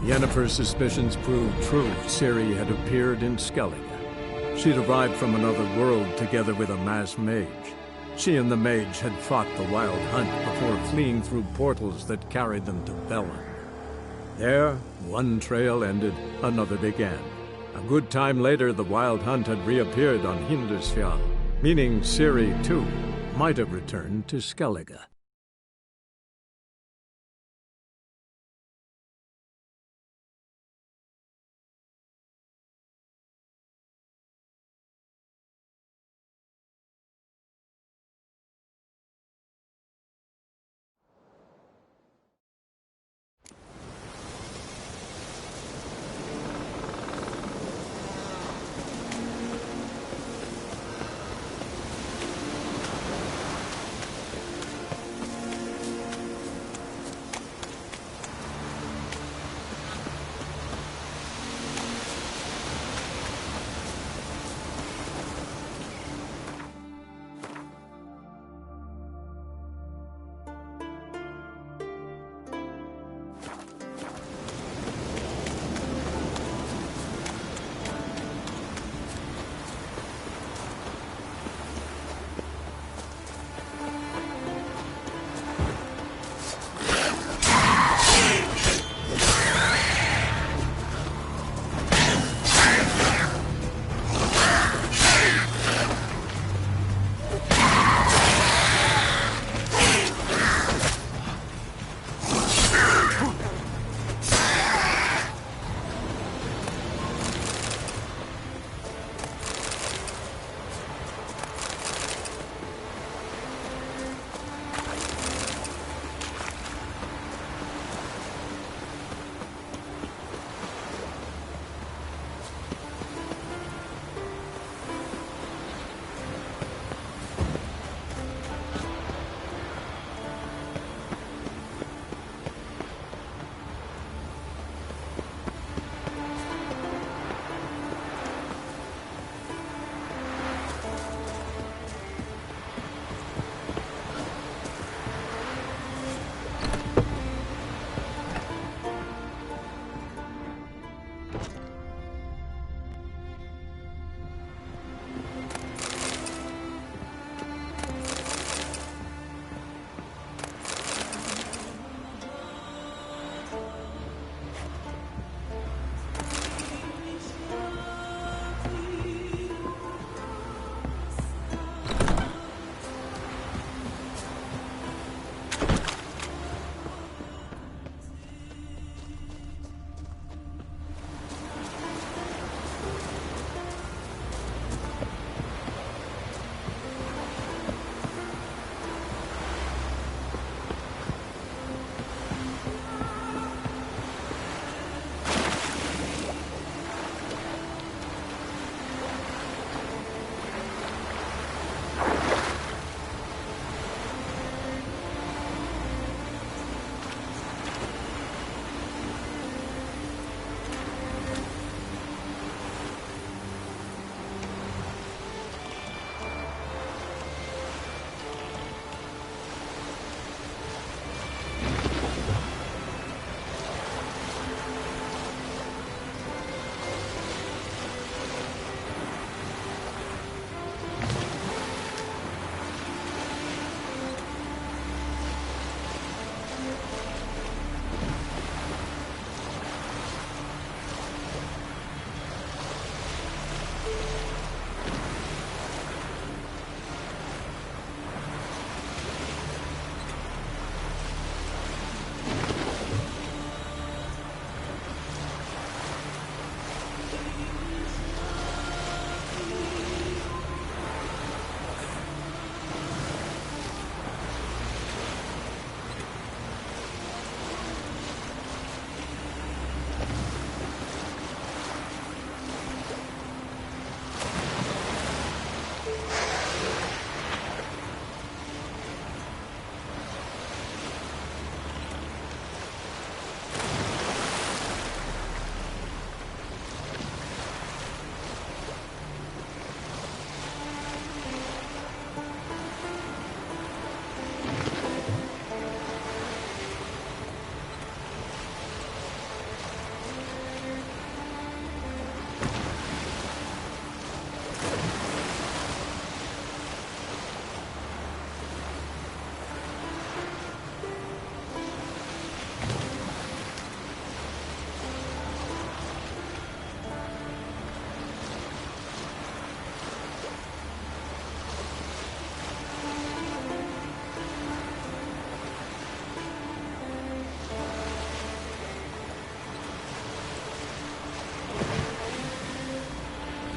Yennefer's suspicions proved true. Ciri had appeared in Skellige. She'd arrived from another world together with a masked mage. She and the mage had fought the Wild Hunt before fleeing through portals that carried them to Velen. There, one trail ended, another began. A good time later, the Wild Hunt had reappeared on Hindarsfjall, meaning Ciri, too, might have returned to Skellige.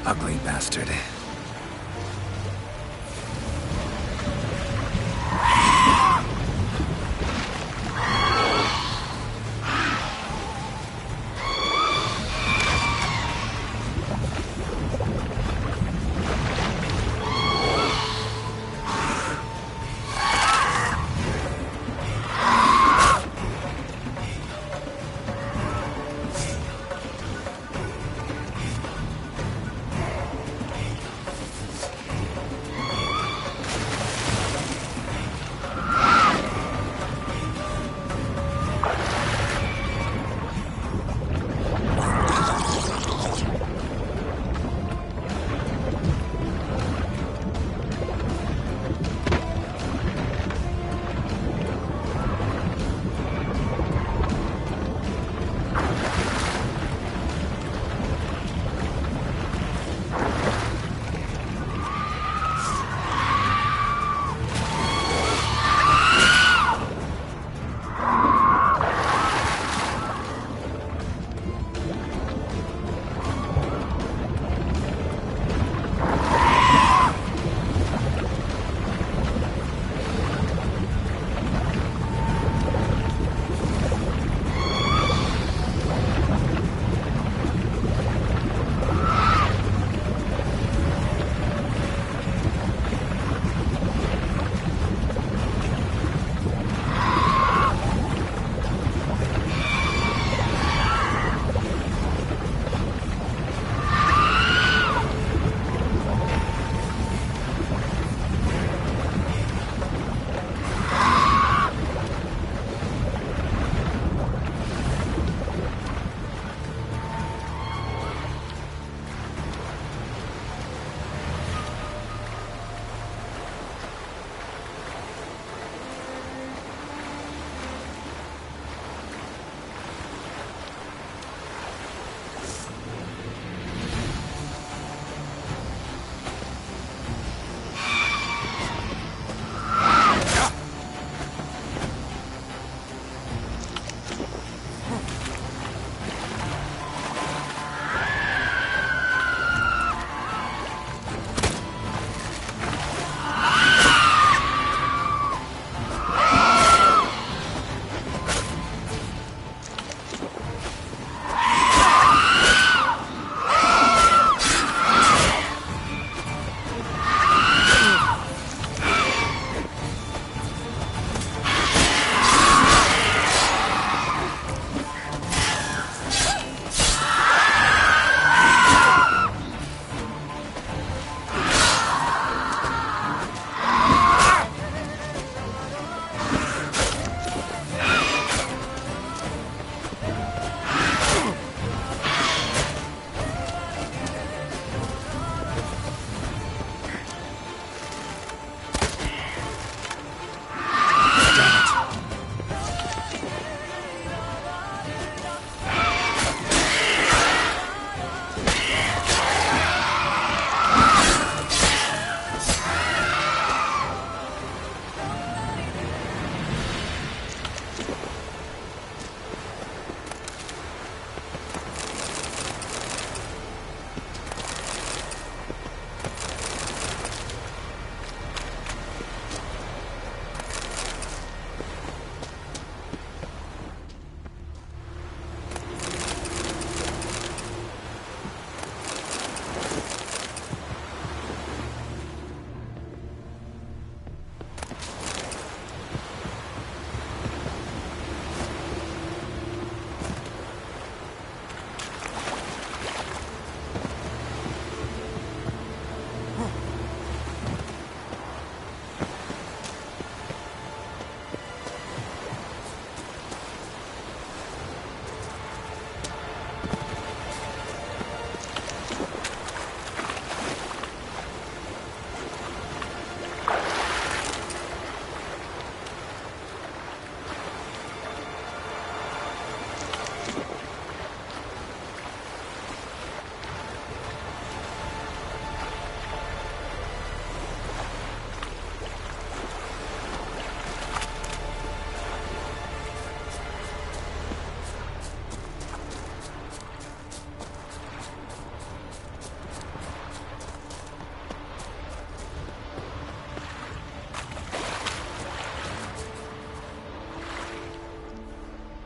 Ugly bastard.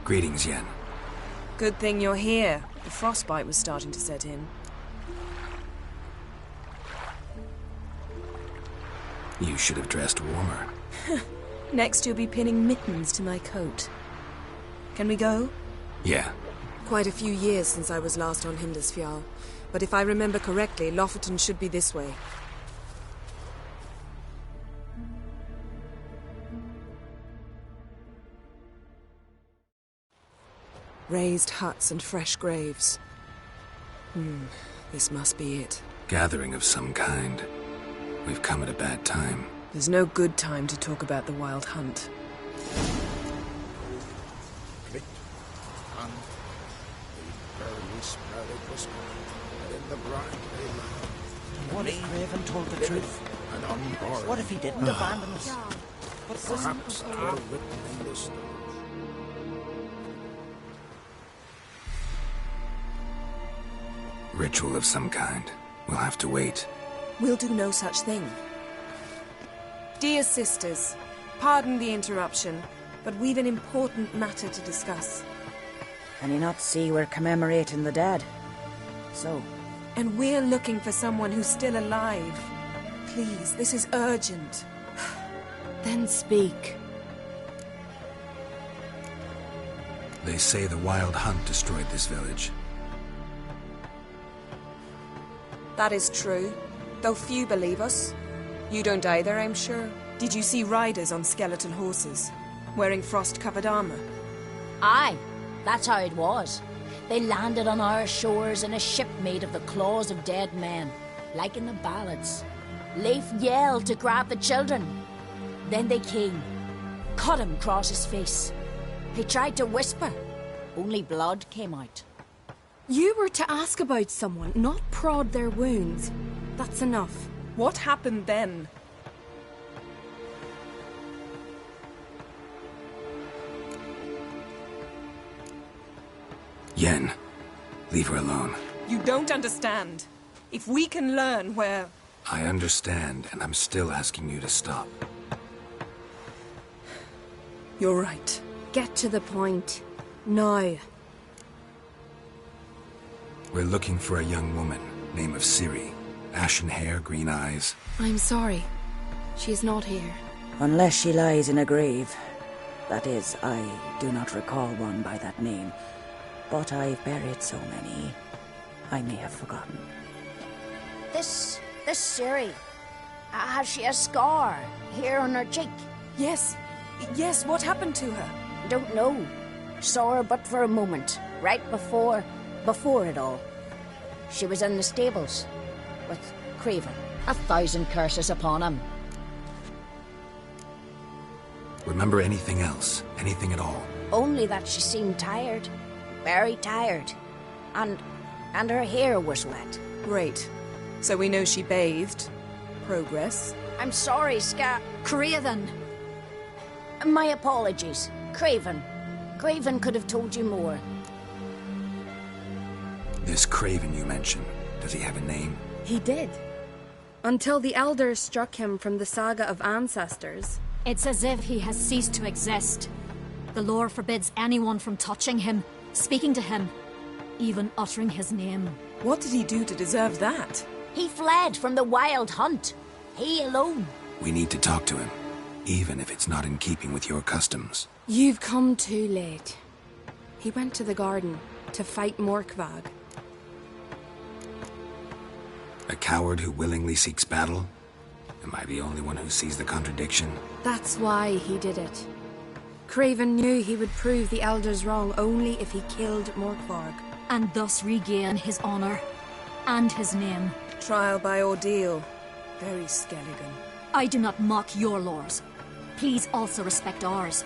Greetings, Yen. Good thing you're here. The frostbite was starting to set in. You should have dressed warmer. Next you'll be pinning mittens to my coat. Can we go? Yeah. Quite a few years since I was last on Hindisfjall, but if I remember correctly, Lofoten should be this way. Raised huts and fresh graves. This must be it. Gathering of some kind. We've come at a bad time. There's no good time to talk about the Wild Hunt. What if Craven told the truth? What if he didn't abandon us? Perhaps they are written in this stone. Ritual of some kind. We'll have to wait. We'll do no such thing. Dear sisters, pardon the interruption, but we've an important matter to discuss. Can you not see we're commemorating the dead? So? And we're looking for someone who's still alive. Please, this is urgent. Then speak. They say the Wild Hunt destroyed this village. That is true, though few believe us. You don't either, I'm sure. Did you see riders on skeletal horses, wearing frost-covered armor? Aye, that's how it was. They landed on our shores in a ship made of the claws of dead men, like in the ballads. Leif yelled to grab the children. Then they came, cut him across his face. He tried to whisper, only blood came out. You were to ask about someone, not prod their wounds. That's enough. What happened then? Yen, leave her alone. You don't understand. If we can learn where... I understand, and I'm still asking you to stop. You're right. Get to the point. Now. We're looking for a young woman, name of Ciri. Ashen hair, green eyes. I'm sorry. She is not here. Unless she lies in a grave. That is, I do not recall one by that name. But I've buried so many, I may have forgotten. This Ciri, has she a scar here on her cheek? Yes, what happened to her? Don't know. Saw her but for a moment, right before it all. She was in the stables with Craven. 1,000 curses upon him. Remember anything else? Anything at all? Only that she seemed tired. Very tired. And her hair was wet. Great. So we know she bathed. Progress. I'm sorry, Craven. My apologies. Craven. Craven could have told you more. This Craven you mentioned, does he have a name? He did. Until the elders struck him from the saga of ancestors. It's as if he has ceased to exist. The lore forbids anyone from touching him, speaking to him, even uttering his name. What did he do to deserve that? He fled from the Wild Hunt. He alone. We need to talk to him, even if it's not in keeping with your customs. You've come too late. He went to the garden to fight Morkvag. A coward who willingly seeks battle? Am I the only one who sees the contradiction? That's why he did it. Craven knew he would prove the elders wrong only if he killed Morkvarg. And thus regain his honor and his name. Trial by ordeal. Very Skelligan. I do not mock your laws. Please also respect ours.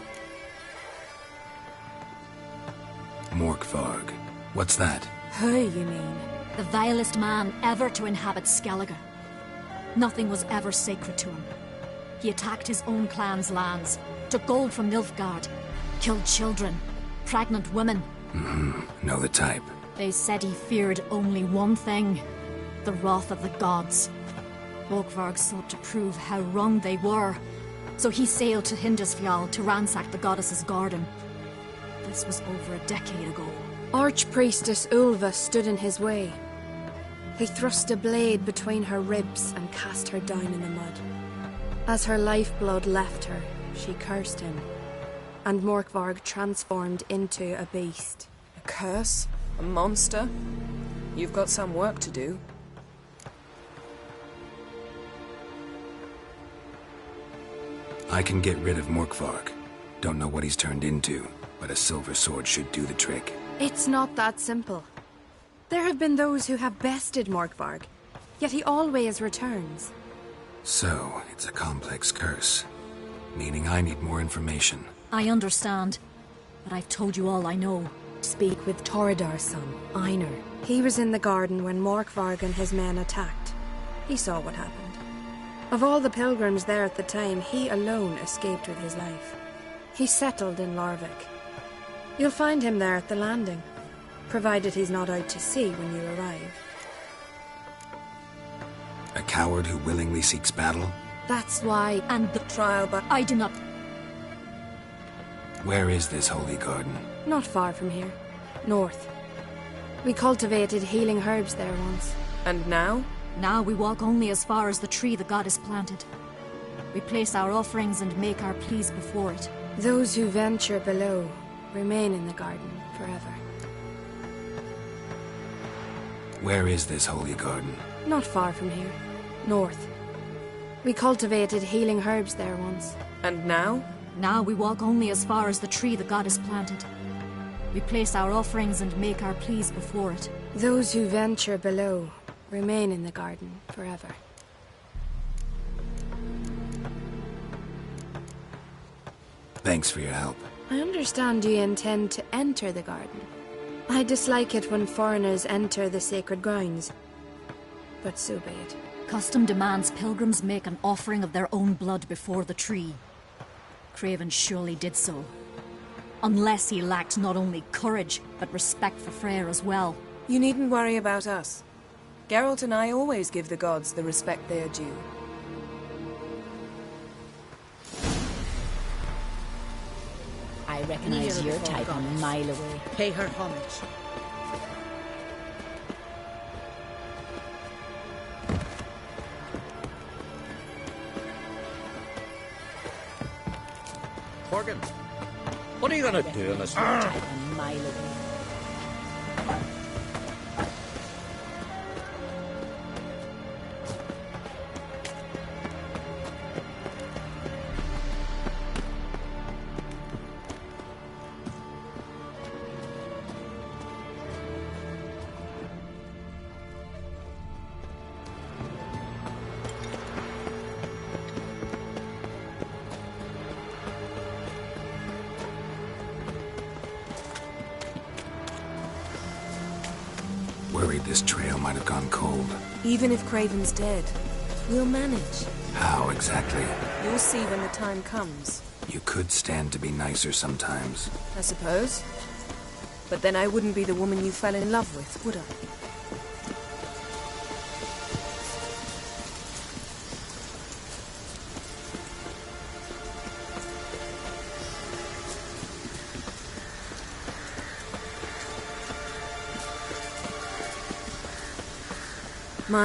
Morkvarg. What's that? Who, you mean? The vilest man ever to inhabit Skellige. Nothing was ever sacred to him. He attacked his own clan's lands, took gold from Nilfgaard, killed children, pregnant women. Know the type. They said he feared only one thing, the wrath of the gods. Morkvarg sought to prove how wrong they were, so he sailed to Hindisfjall to ransack the goddess's garden. This was over a decade ago. Archpriestess Ulva stood in his way. He thrust a blade between her ribs and cast her down in the mud. As her lifeblood left her, she cursed him, and Morkvarg transformed into a beast. A curse? A monster? You've got some work to do. I can get rid of Morkvarg. Don't know what he's turned into, but a silver sword should do the trick. It's not that simple. There have been those who have bested Morkvarg, yet he always returns. So, it's a complex curse, meaning I need more information. I understand, but I've told you all I know. Speak with Torridar's son, Einar. He was in the garden when Morkvarg and his men attacked. He saw what happened. Of all the pilgrims there at the time, he alone escaped with his life. He settled in Larvik. You'll find him there at the landing, provided he's not out to sea when you arrive. A coward who willingly seeks battle? That's why... And the trial, but... I do not... Where is this holy garden? Not far from here. North. We cultivated healing herbs there once. And now? Now we walk only as far as the tree the goddess planted. We place our offerings and make our pleas before it. Those who venture below remain in the garden forever. Where is this holy garden? Not far from here. North. We cultivated healing herbs there once. And now? Now we walk only as far as the tree the goddess planted. We place our offerings and make our pleas before it. Those who venture below remain in the garden forever. Thanks for your help. I understand you intend to enter the garden. I dislike it when foreigners enter the sacred grounds, but so be it. Custom demands pilgrims make an offering of their own blood before the tree. Craven surely did so. Unless he lacked not only courage, but respect for Freyr as well. You needn't worry about us. Geralt and I always give the gods the respect they are due. I recognize your type a mile away. Pay her homage. Morgan, what are you gonna do in this? Type a mile away. Worried this trail might have gone cold. Even if Craven's dead, we'll manage. How exactly? You'll see when the time comes. You could stand to be nicer sometimes. I suppose. But then I wouldn't be the woman you fell in love with, would I?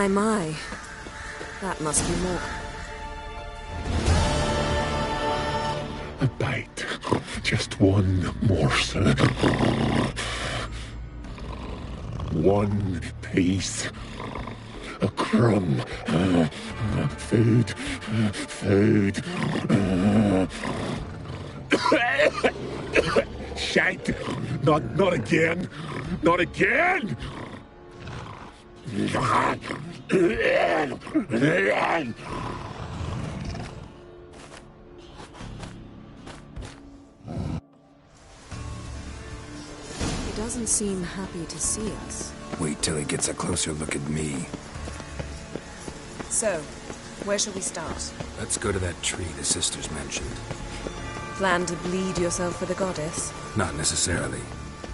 My. That must be more. A bite. Just one morsel. One piece. A crumb. Food. Food. Shite. Not again. Not again! He doesn't seem happy to see us. Wait till he gets a closer look at me. So, where shall we start? Let's go to that tree the sisters mentioned. Plan to bleed yourself for the goddess? Not necessarily,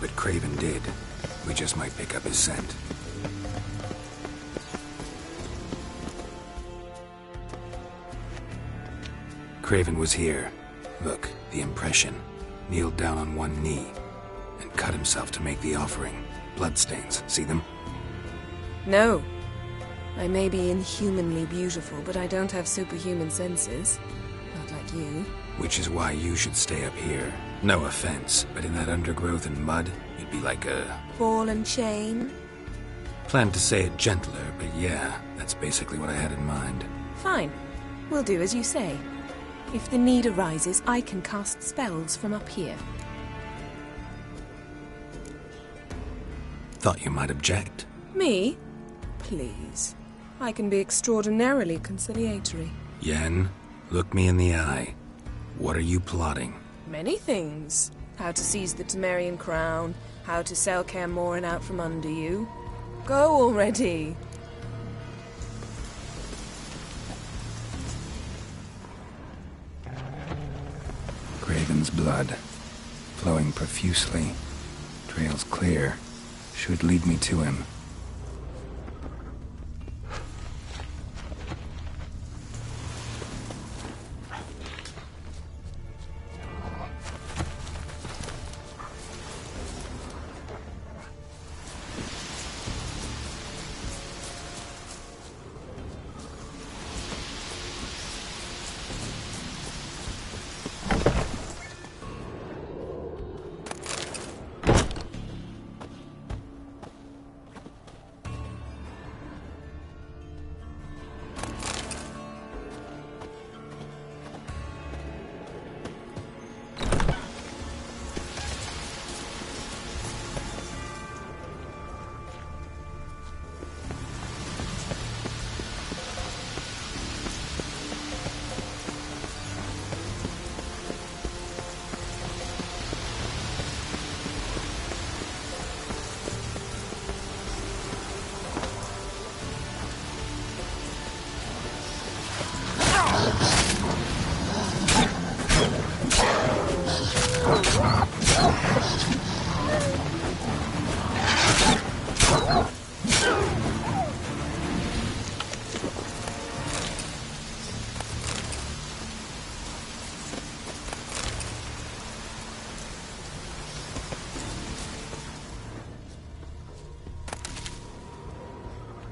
but Craven did. We just might pick up his scent. Craven was here. Look, the impression. Kneeled down on one knee. and cut himself to make the offering. Bloodstains, see them? No. I may be inhumanly beautiful, but I don't have superhuman senses. Not like you. Which is why you should stay up here. No offense, but in that undergrowth and mud, you'd be like a... ball and chain? Planned to say it gentler, but yeah, that's basically what I had in mind. Fine. We'll do as you say. If the need arises, I can cast spells from up here. Thought you might object. Me? Please. I can be extraordinarily conciliatory. Yen, look me in the eye. What are you plotting? Many things. How to seize the Temerian crown, how to sell Kaer Morhen out from under you. Go already! Craven's blood, flowing profusely. Trails clear. Should lead me to him.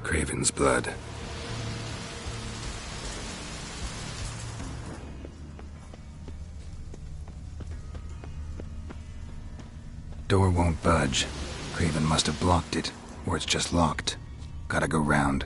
Craven's blood. Door won't budge. Craven must have blocked it, or it's just locked. Gotta go round.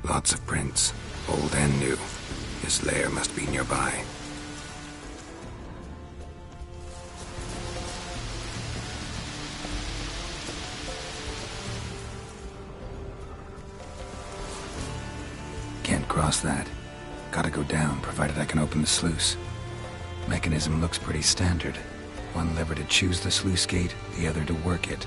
Lots of prints. Old and new. His lair must be nearby. Can't cross that. Gotta go down, provided I can open the sluice. Mechanism looks pretty standard. One lever to choose the sluice gate, the other to work it.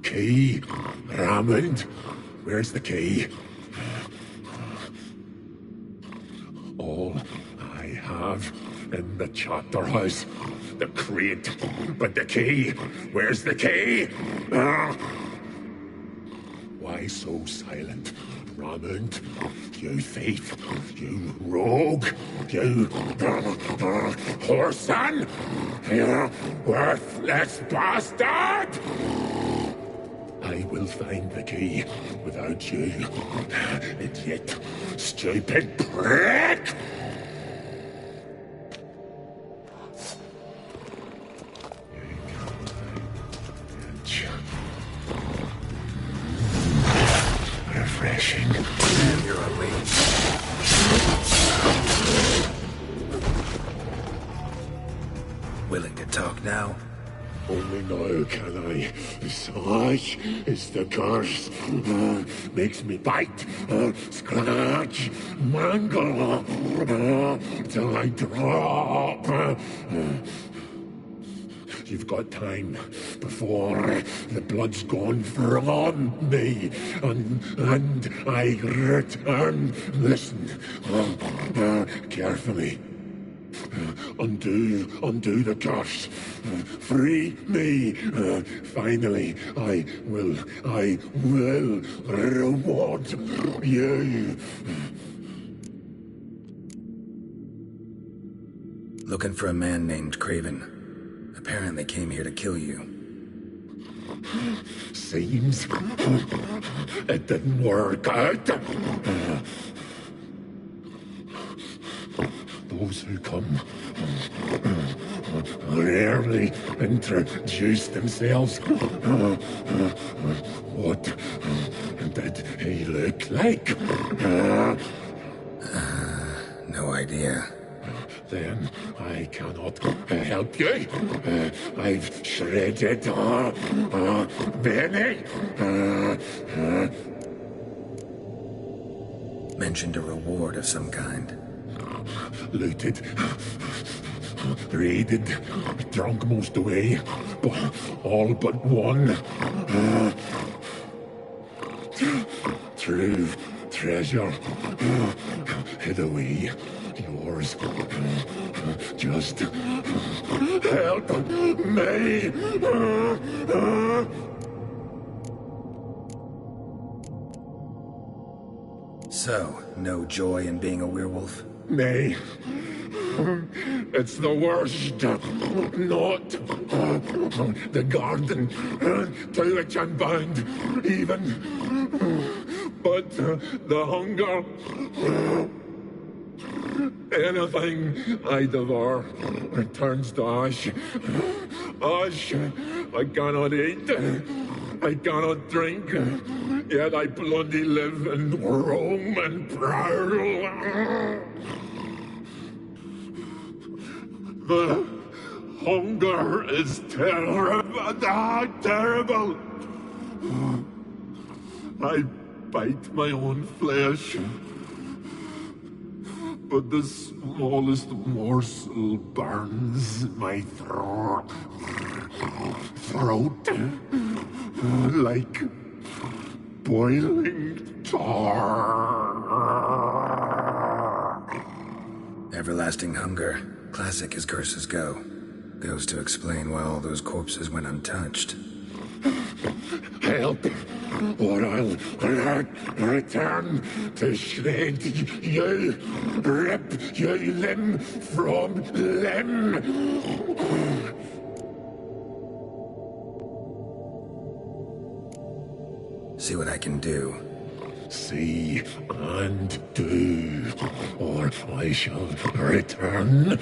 Key? Raymond? Where's the key? All I have in the chapter house. The crate. But the key? Where's the key? Why so silent? Raymond, you thief, you rogue, you whoreson, you worthless bastard! I will find the key without you, idiot, stupid prick! Refreshing. You're a lady. Willing to talk now? Only now can I. Such is the curse. Makes me bite, scratch, mangle, till I drop. You've got time before the blood's gone from me, and I return. Listen, carefully. Undo the curse. Free me. Finally, I will reward you. Looking for a man named Craven. Apparently came here to kill you. Seems it didn't work out. Those who come rarely introduce themselves. What did he look like? No idea. Then I cannot help you. I've shredded many. Mentioned a reward of some kind. Looted, raided, drunk most away, but all but one. True treasure, hid away. Yours. Just help me. So, no joy in being a werewolf? Nay. It's the worst. Not the garden to which I'm bound, even. But the hunger. Anything I devour turns to ash. Ash I cannot eat. I cannot drink. Yet I bloody live and roam and prowl. The hunger is terrible. Terrible. I bite my own flesh. But the smallest morsel burns my throat like boiling tar. Everlasting hunger. Classic as curses go. Goes to explain why all those corpses went untouched. Help, or I'll return to shred you, rip you limb from limb. See what I can do. See and do, or I shall return.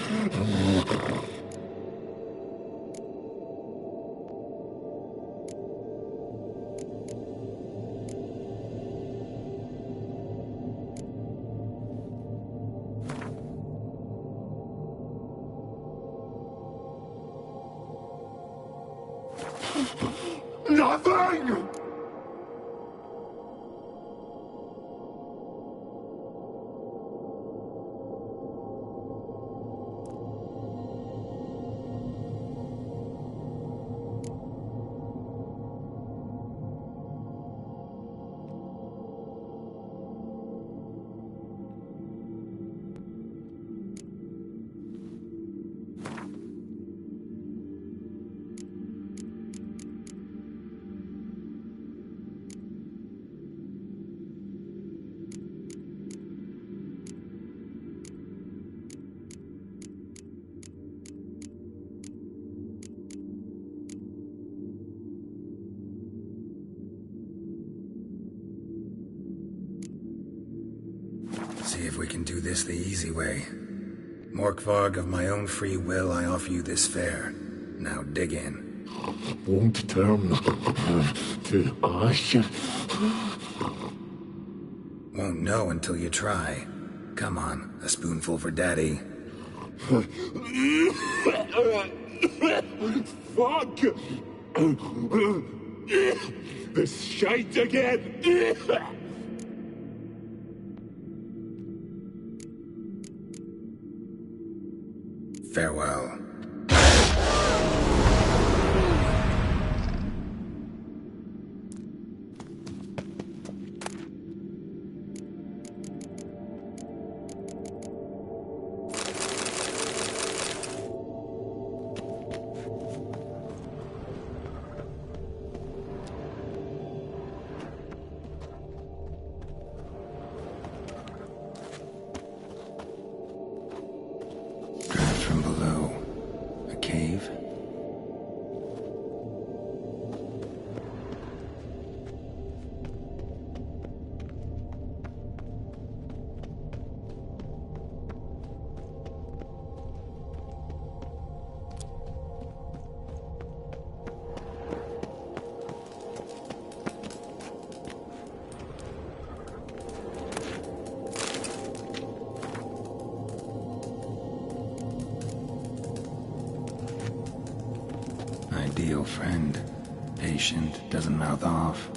Nothing! See if we can do this the easy way. Morkvarg, of my own free will, I offer you this fare. Now dig in. Won't turn to ash. Won't know until you try. Come on, a spoonful for Daddy. Fuck! This shite again! Farewell. From below. A cave? Ideal friend. Patient, doesn't mouth off.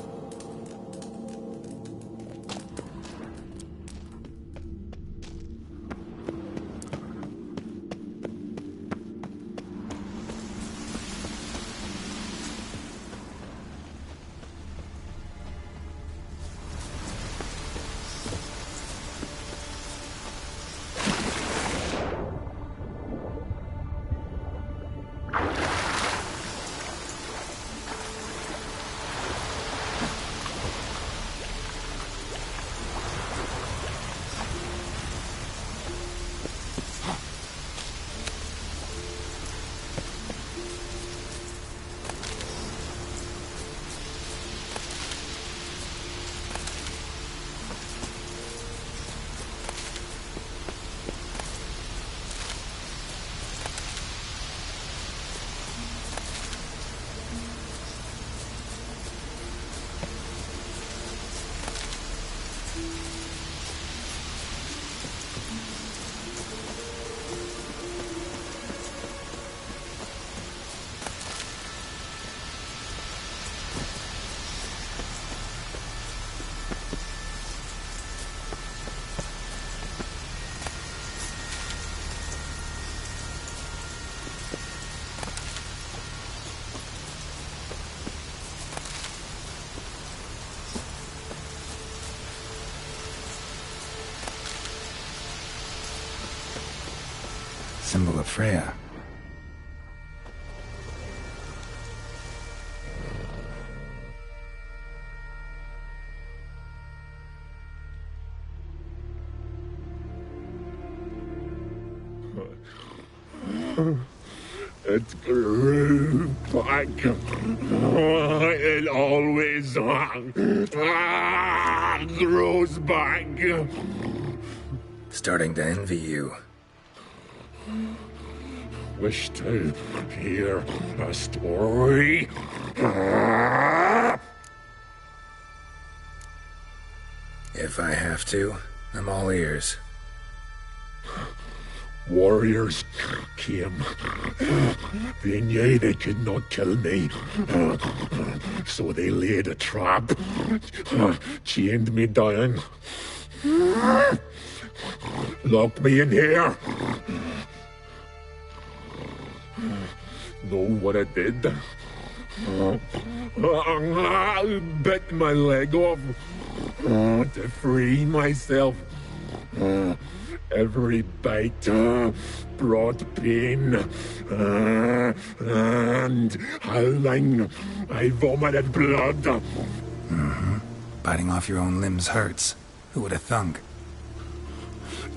Symbol of Freya. It grew back. It always grows back. Starting to envy you. Wish to hear a story? If I have to, I'm all ears. Warriors came. They knew they could not kill me. So they laid a trap. Chained me down. Locked me in here. Know what I did? Bit my leg off to free myself. Every bite brought pain, and howling, I vomited blood. Mm-hmm. Biting off your own limbs hurts. Who would have thunk?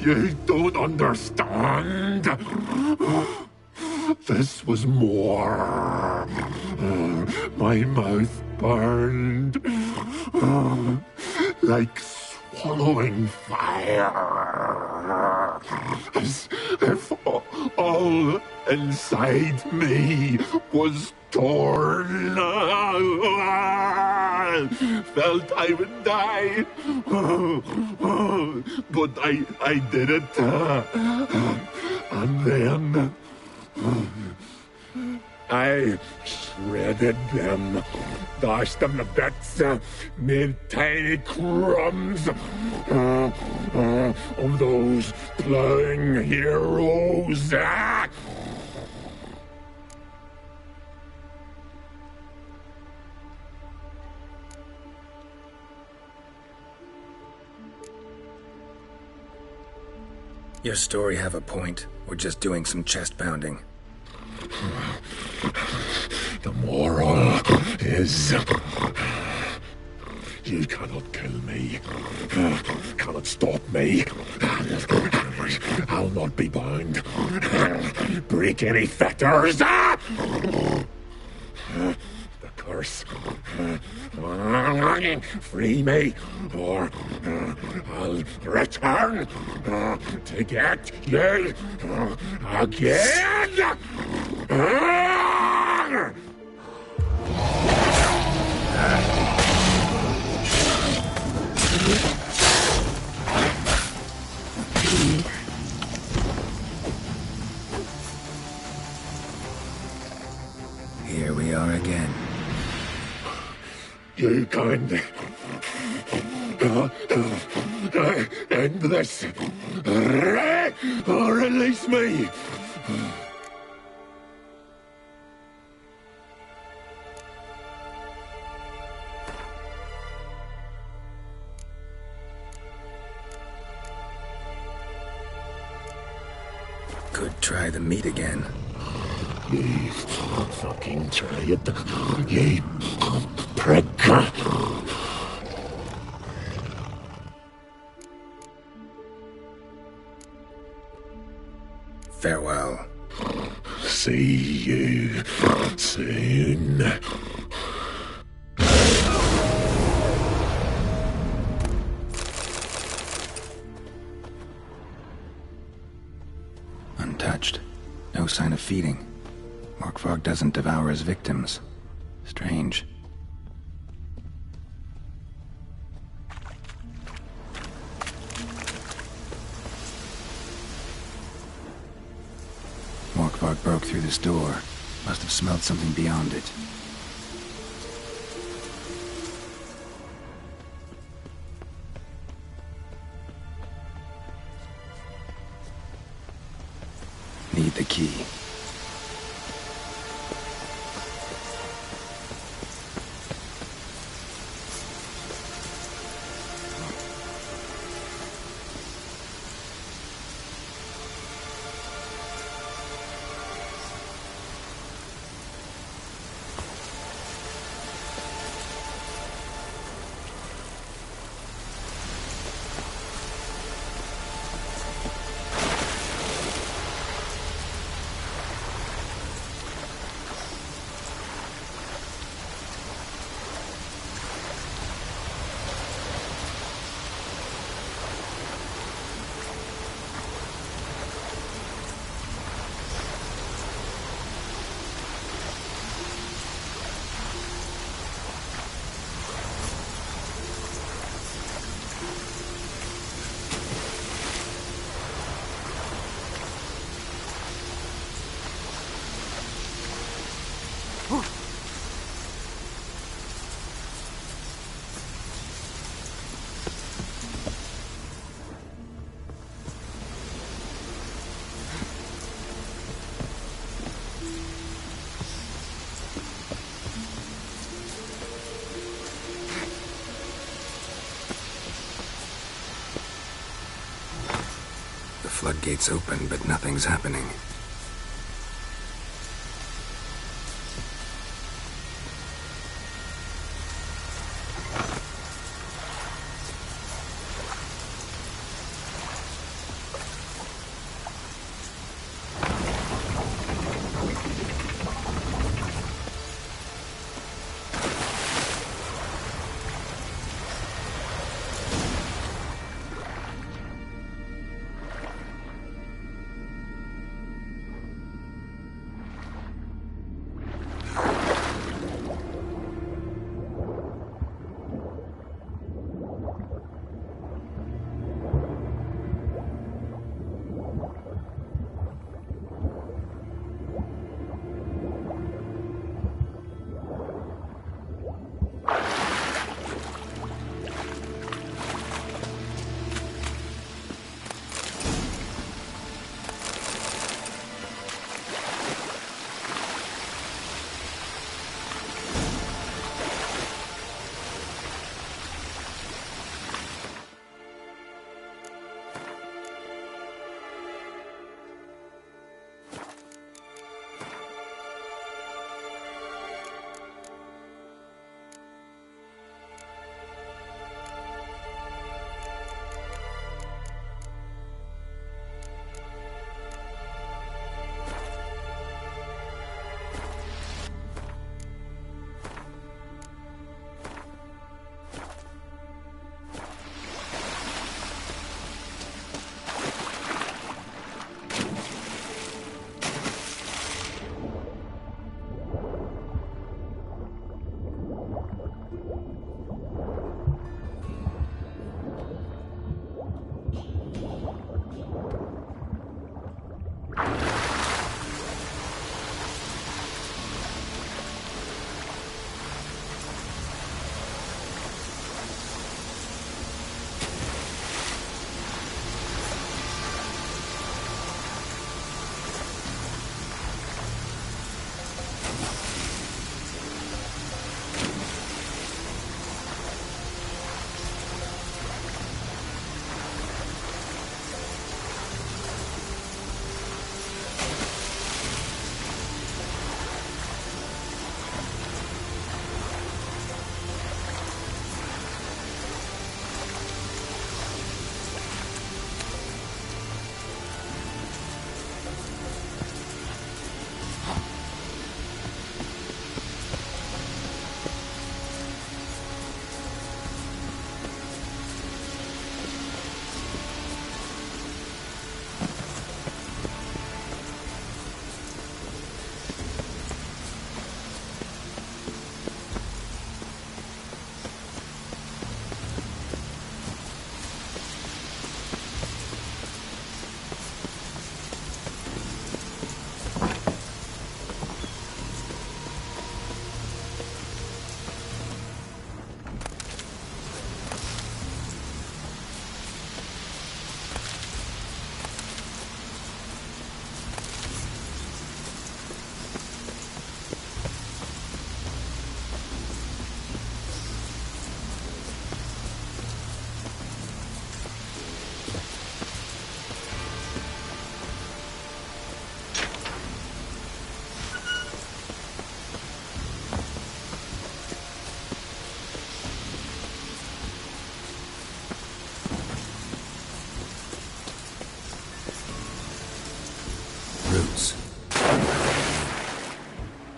You don't understand. This was more. My mouth burned like swallowing fire, as if all inside me was torn. Felt I would die, but I did it, and then I shredded them, dashed them to bits, made tiny crumbs of those plowing heroes. Your story have a point, or just doing some chest pounding? The moral is, you cannot kill me, cannot stop me. I'll not be bound. Break any fetters. The curse. Free me, or I'll return to get you again. Here we are again. You can't end this. Release me. Could try the meat again. You fucking try it, you prick. Farewell. See you soon. Untouched. No sign of feeding. Morkvarg doesn't devour his victims. Strange. Morkvarg broke through this door. Must have smelled something beyond it. Need the key. floodgates open, but nothing's happening.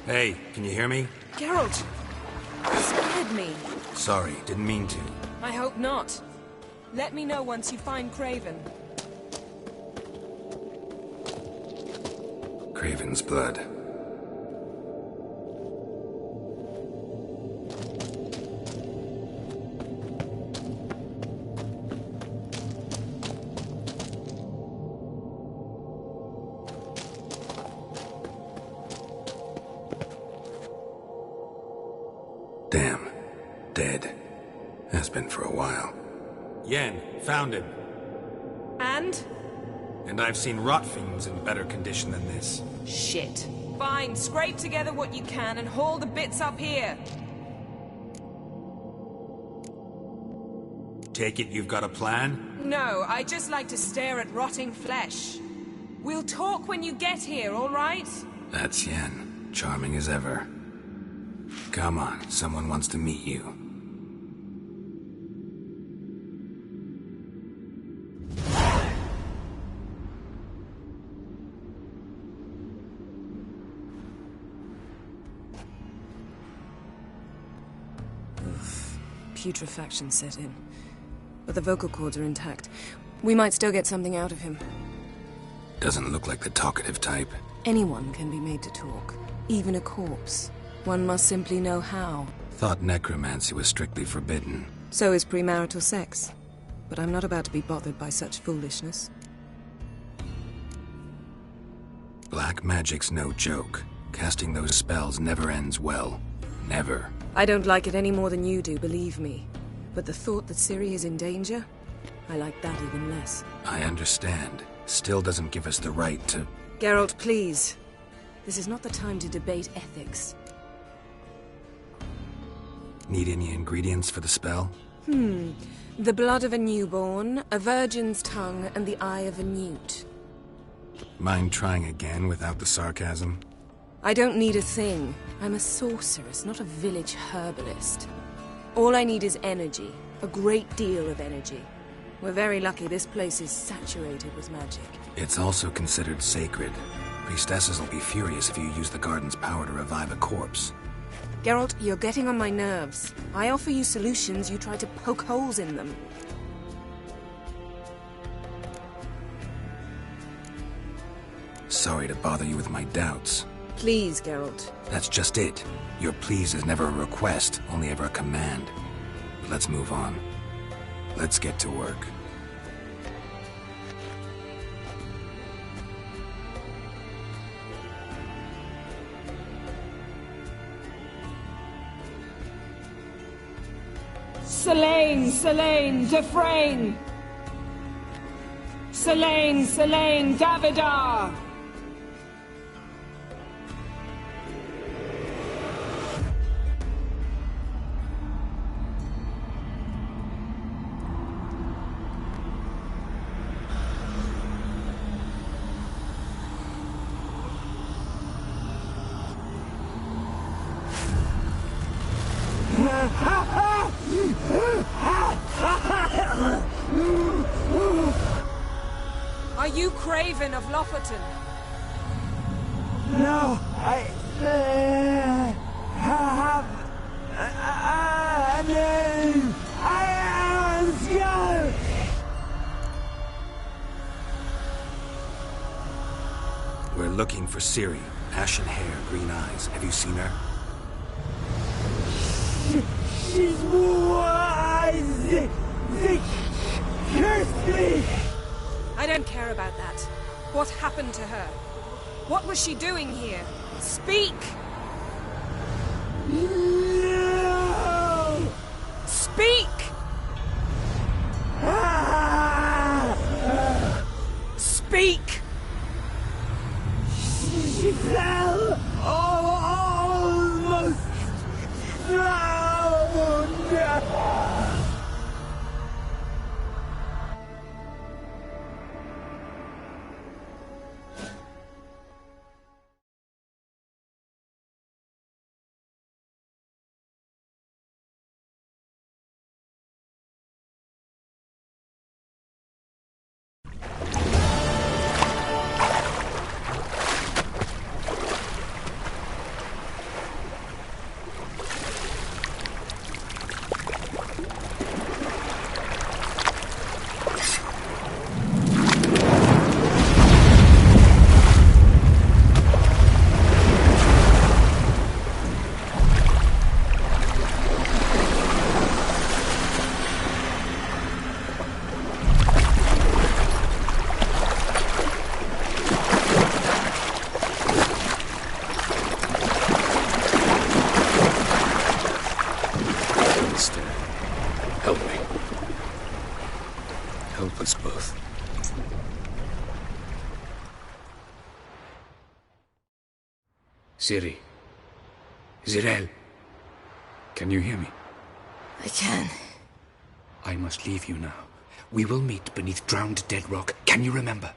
Hey, can you hear me? Geralt! You scared me. Sorry, didn't mean to. I hope not. Let me know once you find Craven. Craven's blood. Damn. Dead. Has been for a while. Yen, found him. And? And I've seen rot fiends in better condition than this. Shit. Fine, scrape together what you can and haul the bits up here. Take it you've got a plan? No, I just like to stare at rotting flesh. We'll talk when you get here, all right? That's Yen. Charming as ever. Come on, someone wants to meet you. Putrefaction set in. But the vocal cords are intact. We might still get something out of him. Doesn't look like the talkative type. Anyone can be made to talk. Even a corpse. One must simply know how. Thought necromancy was strictly forbidden. So is premarital sex. But I'm not about to be bothered by such foolishness. Black magic's no joke. Casting those spells never ends well. Never. I don't like it any more than you do, believe me. But the thought that Ciri is in danger? I like that even less. I understand. Still doesn't give us the right to... Geralt, please. This is not the time to debate ethics. Need any ingredients for the spell? The blood of a newborn, a virgin's tongue, and the eye of a newt. Mind trying again without the sarcasm? I don't need a thing. I'm a sorceress, not a village herbalist. All I need is energy. A great deal of energy. We're very lucky this place is saturated with magic. It's also considered sacred. Priestesses will be furious if you use the garden's power to revive a corpse. Geralt, you're getting on my nerves. I offer you solutions, you try to poke holes in them. Sorry to bother you with my doubts. Please, Geralt. That's just it. Your please is never a request, only ever a command. But let's move on. Let's get to work. Selene, Selene, Defrain! Selene, Selene, Davidar! Are you Craven of Lofoten? No, I have a name. I am scared. We're looking for Ciri. Ashen hair, green eyes. Have you seen her? She's wise. They cursed me. I don't care about that. What happened to her? What was she doing here? Speak! No! Speak! Speak! She fell almost drowned. Help me. Help us both. Ciri. Zirel. Can you hear me? I can. I must leave you now. We will meet beneath drowned dead rock. Can you remember?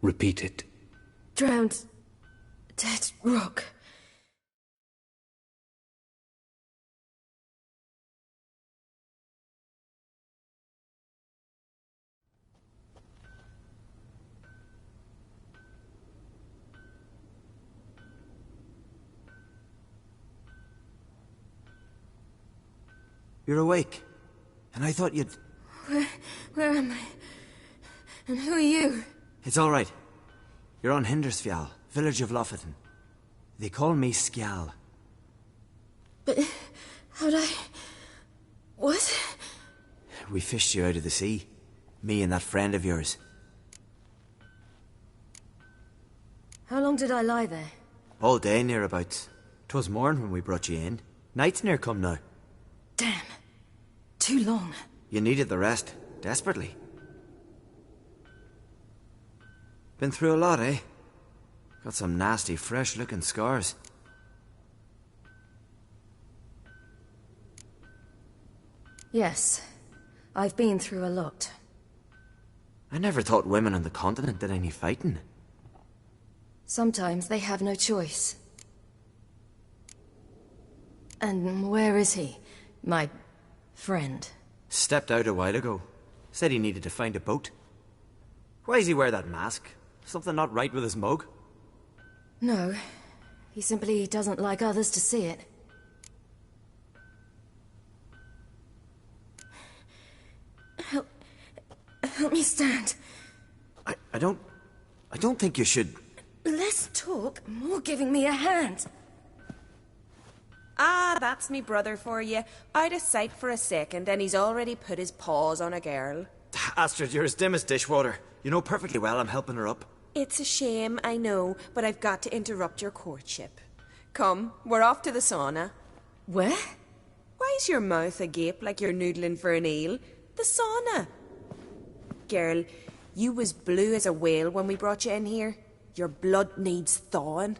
Repeat it. Drowned dead rock. You're awake. And I thought you'd... Where am I? And who are you? It's all right. You're on Hindersfjall, village of Lofoten. They call me Skjal. But how'd I... What? We fished you out of the sea. Me and that friend of yours. How long did I lie there? All day nearabouts. 'Twas morn when we brought you in. Night's near come now. Damn. Too long. You needed the rest, desperately. Been through a lot, eh? Got some nasty, fresh-looking scars. Yes. I've been through a lot. I never thought women on the continent did any fighting. Sometimes they have no choice. And where is he? My friend. Stepped out a while ago. Said he needed to find a boat. Why does he wear that mask? Something not right with his mug? No. He simply doesn't like others to see it. Help me stand. I don't think you should... Less talk, more giving me a hand. Ah, that's me brother for you. Out of sight for a second, and he's already put his paws on a girl. Astrid, you're as dim as dishwater. You know perfectly well I'm helping her up. It's a shame, I know, but I've got to interrupt your courtship. Come, we're off to the sauna. Where? Why's your mouth agape like you're noodling for an eel? The sauna. Girl, you was blue as a whale when we brought you in here. Your blood needs thawing.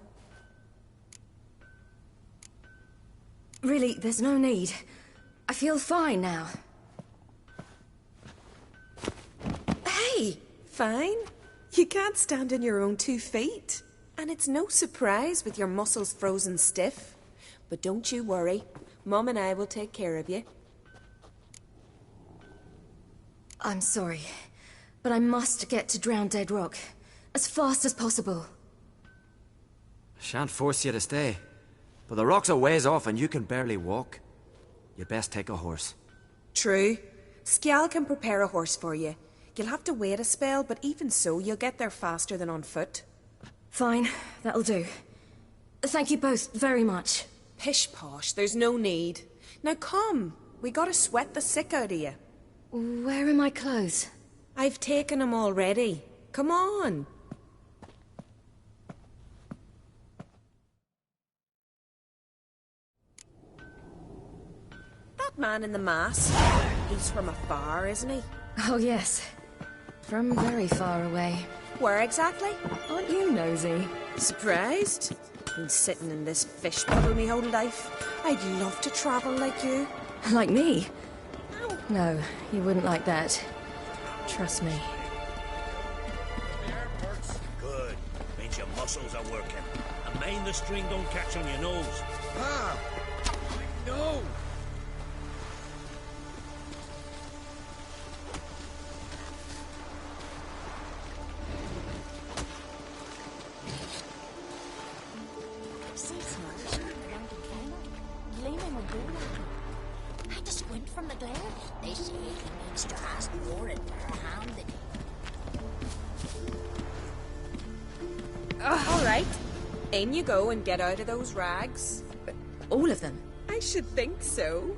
Really, there's no need. I feel fine now. Hey, fine? You can't stand on your own 2 feet. And it's no surprise with your muscles frozen stiff. But don't you worry. Mum and I will take care of you. I'm sorry, but I must get to Drowned Dead Rock. As fast as possible. Shan't force you to stay. But the rock's a ways off and you can barely walk. You best take a horse. True. Skjal can prepare a horse for you. You'll have to wait a spell, but even so, you'll get there faster than on foot. Fine, that'll do. Thank you both very much. Pish-posh, there's no need. Now come, we gotta sweat the sick out of you. Where are my clothes? I've taken them already. Come on. That man in the mask, he's from afar, isn't he? Oh yes, from very far away. Where exactly? Aren't you nosy? Surprised? Been sitting in this fish puddle me whole life. I'd love to travel like you. Like me? No, you wouldn't like that. Trust me. Good. Means your muscles are working. And mind the string don't catch on your nose. Ah! No! I just squint from the glare. They say he needs to ask more and better hand than All right. In you go and get out of those rags. All of them? I should think so.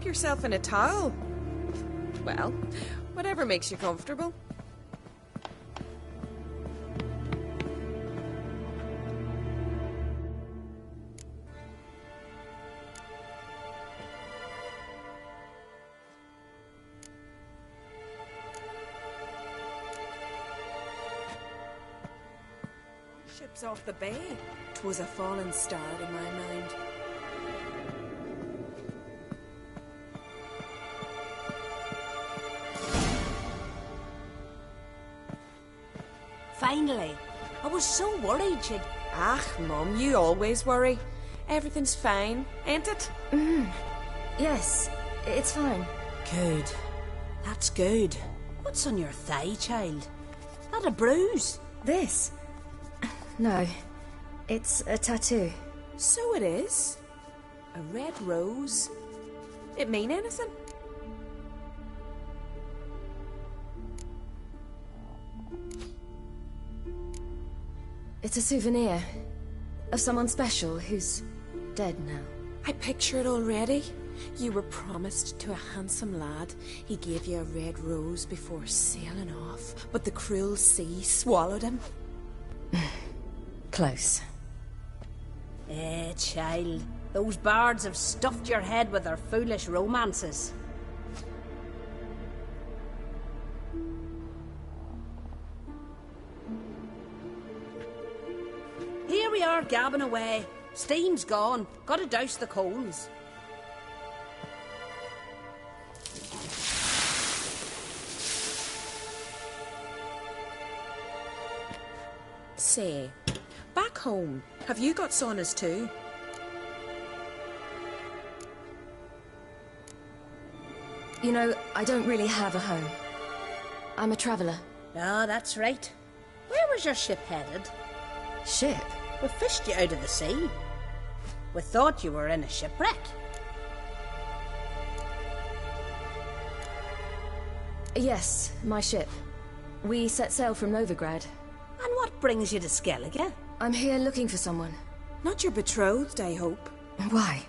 yourself in a towel. Well, whatever makes you comfortable. Ship's off the bay. 'Twas a fallen star in my mind. Finally. I was so worried you'd... Ach, Mum, you always worry. Everything's fine, ain't it? Yes, it's fine. Good. That's good. What's on your thigh, child? That a bruise? This? No. It's a tattoo. So it is. A red rose. It mean anything? It's a souvenir of someone special who's dead now. I picture it already. You were promised to a handsome lad. He gave you a red rose before sailing off, but the cruel sea swallowed him. Close. Child. Those bards have stuffed your head with their foolish romances. Here we are, gabbing away. Steam's gone. Gotta douse the coals. Say, back home, have you got saunas too? You know, I don't really have a home. I'm a traveller. Ah, that's right. Where was your ship headed? Ship? We fished you out of the sea. We thought you were in a shipwreck. Yes, my ship. We set sail from Novigrad. And what brings you to Skellige? I'm here looking for someone. Not your betrothed, I hope. Why?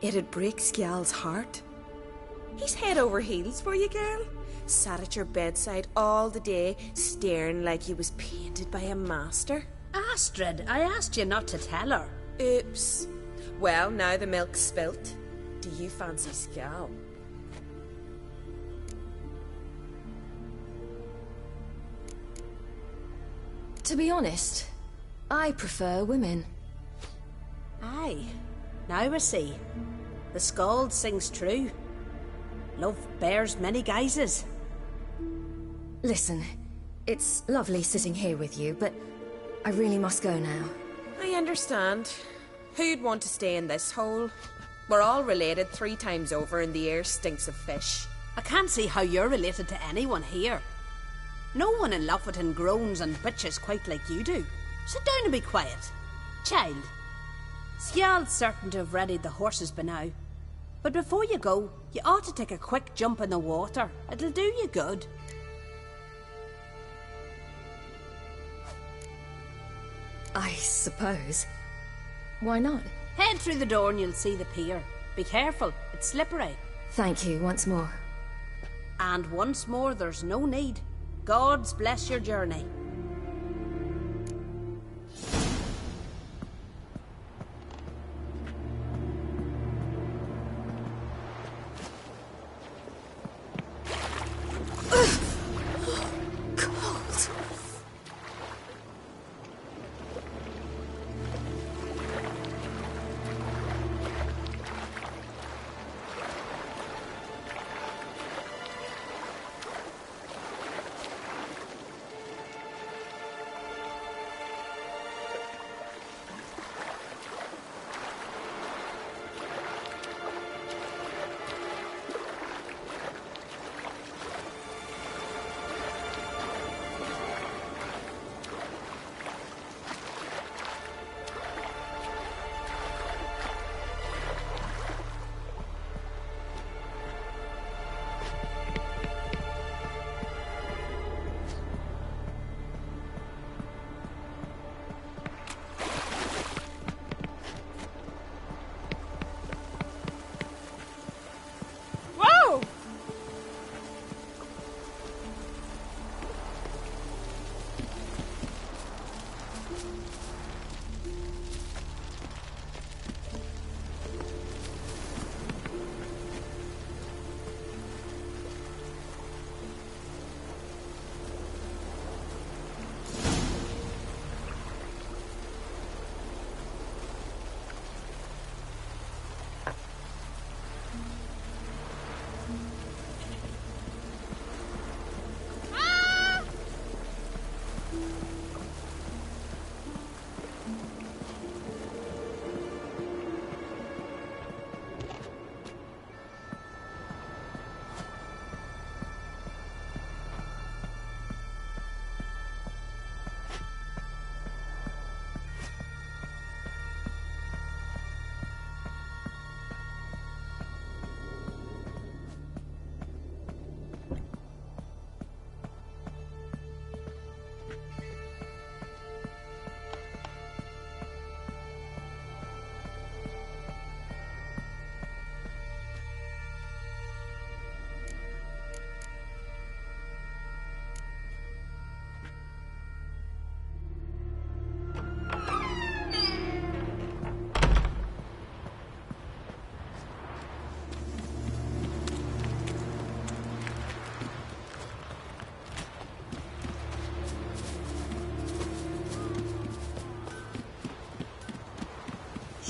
It'd break Skjal's heart. He's head over heels for you, girl. Sat at your bedside all the day, staring like he was painted by a master. Astrid, I asked you not to tell her. Oops. Well, now the milk's spilt. Do you fancy Skjal? To be honest, I prefer women. Aye. Now I see. The Skald sings true. Love bears many guises. Listen, it's lovely sitting here with you, but I really must go now. I understand. Who'd want to stay in this hole? We're all related 3 times over and the air stinks of fish. I can't see how you're related to anyone here. No one in Lofoten groans and bitches quite like you do. Sit down and be quiet. Child, Skjal's certain to have readied the horses by now. But before you go, you ought to take a quick jump in the water. It'll do you good. I suppose. Why not? Head through the door and you'll see the pier. Be careful, it's slippery. Thank you once more. And once more, there's no need. God's bless your journey.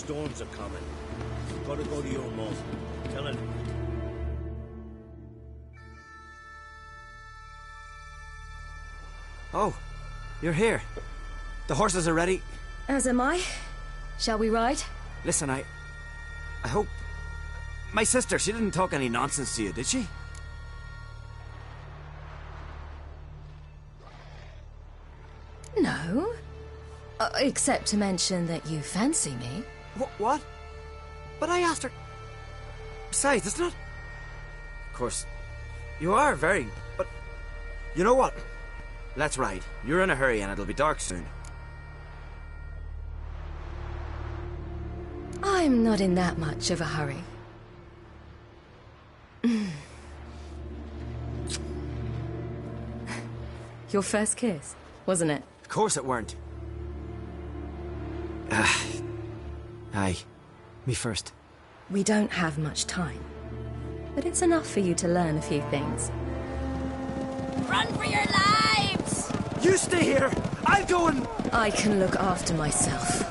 storms are coming. You've got to go to your mum. Tell her... Oh, you're here. The horses are ready. As am I. Shall we ride? Listen, I hope... My sister, she didn't talk any nonsense to you, did she? No. Except to mention that you fancy me. What? But I asked her... Besides, it's not... Of course, you are very... But... You know what? Let's ride. You're in a hurry and it'll be dark soon. I'm not in that much of a hurry. Your first kiss, wasn't it? Of course it weren't. Aye. Me first. We don't have much time. But it's enough for you to learn a few things. Run for your lives! You stay here! I'll go and... I can look after myself.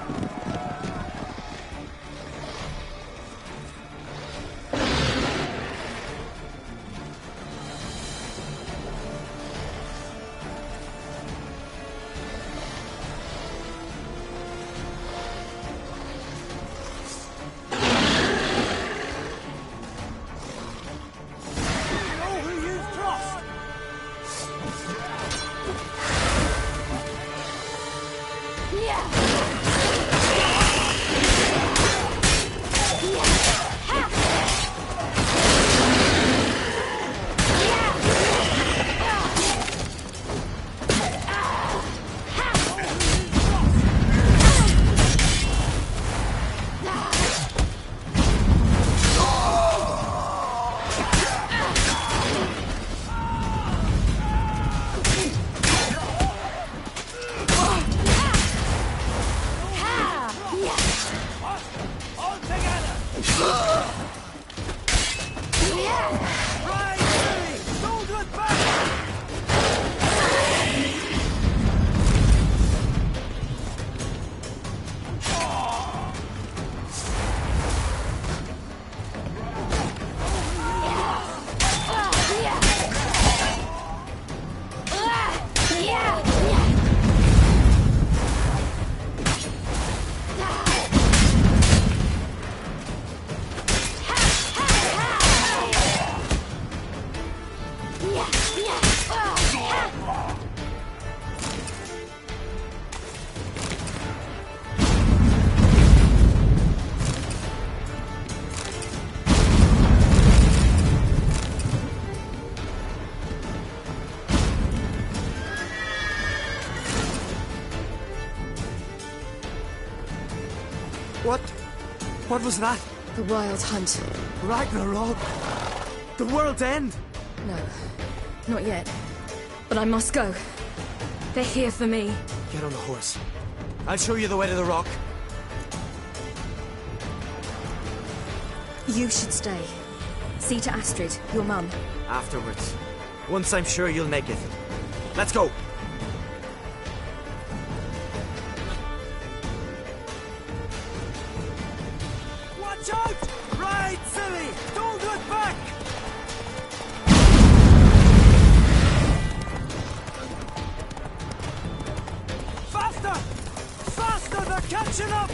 What was that? The Wild Hunt. Ragnarok? The world's end? No, not yet. But I must go. They're here for me. Get on the horse. I'll show you the way to the rock. You should stay. See to Astrid, your mum. Afterwards. Once I'm sure you'll make it. Let's go. Watch out! Ride, silly! Don't look back! Faster! Faster! They're catching up!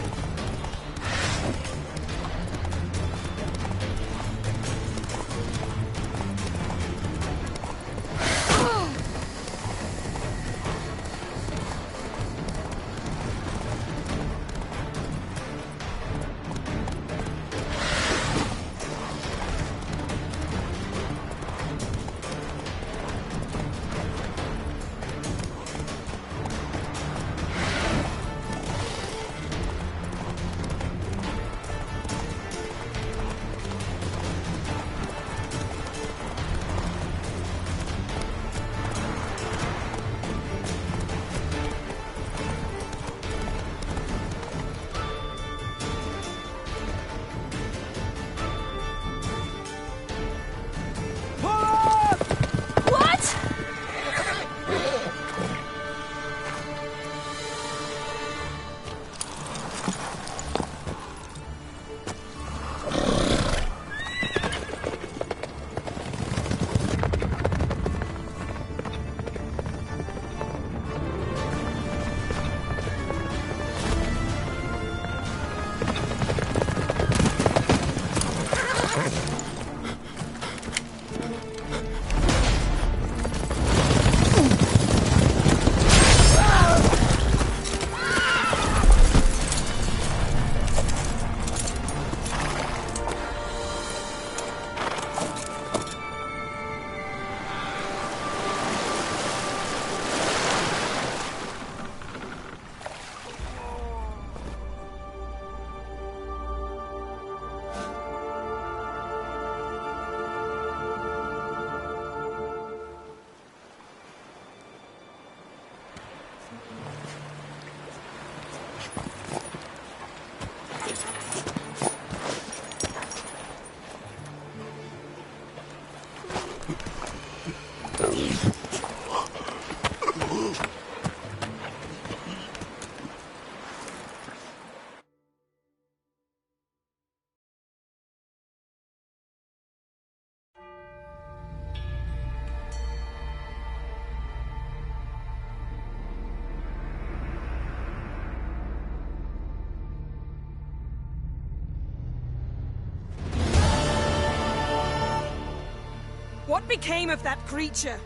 What became of that creature?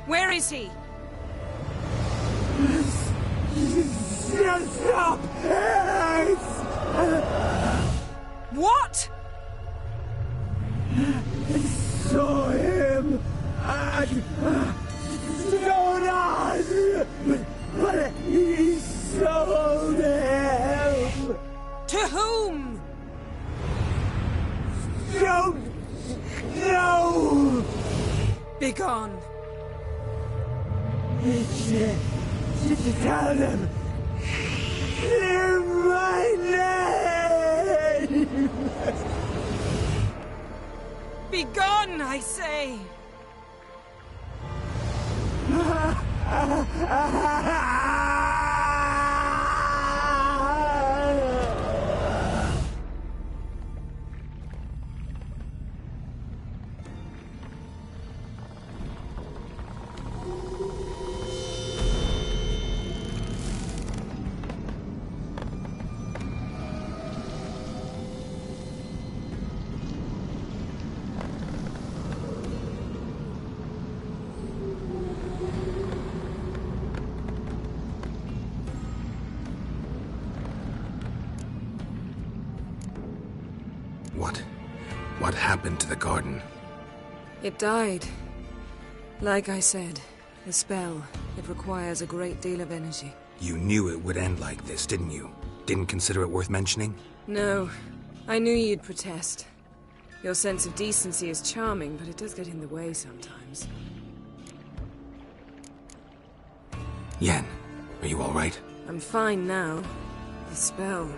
Where is he? Stop! What? Saw him at Jonas, but he sold him. To whom? Don't know. Begone. Tell them. Clear my name. Begone, I say. What happened to the garden? It died. Like I said, the spell, it requires a great deal of energy. You knew it would end like this, didn't you? Didn't consider it worth mentioning? No. I knew you'd protest. Your sense of decency is charming, but it does get in the way sometimes. Yen, are you all right? I'm fine now. The spell.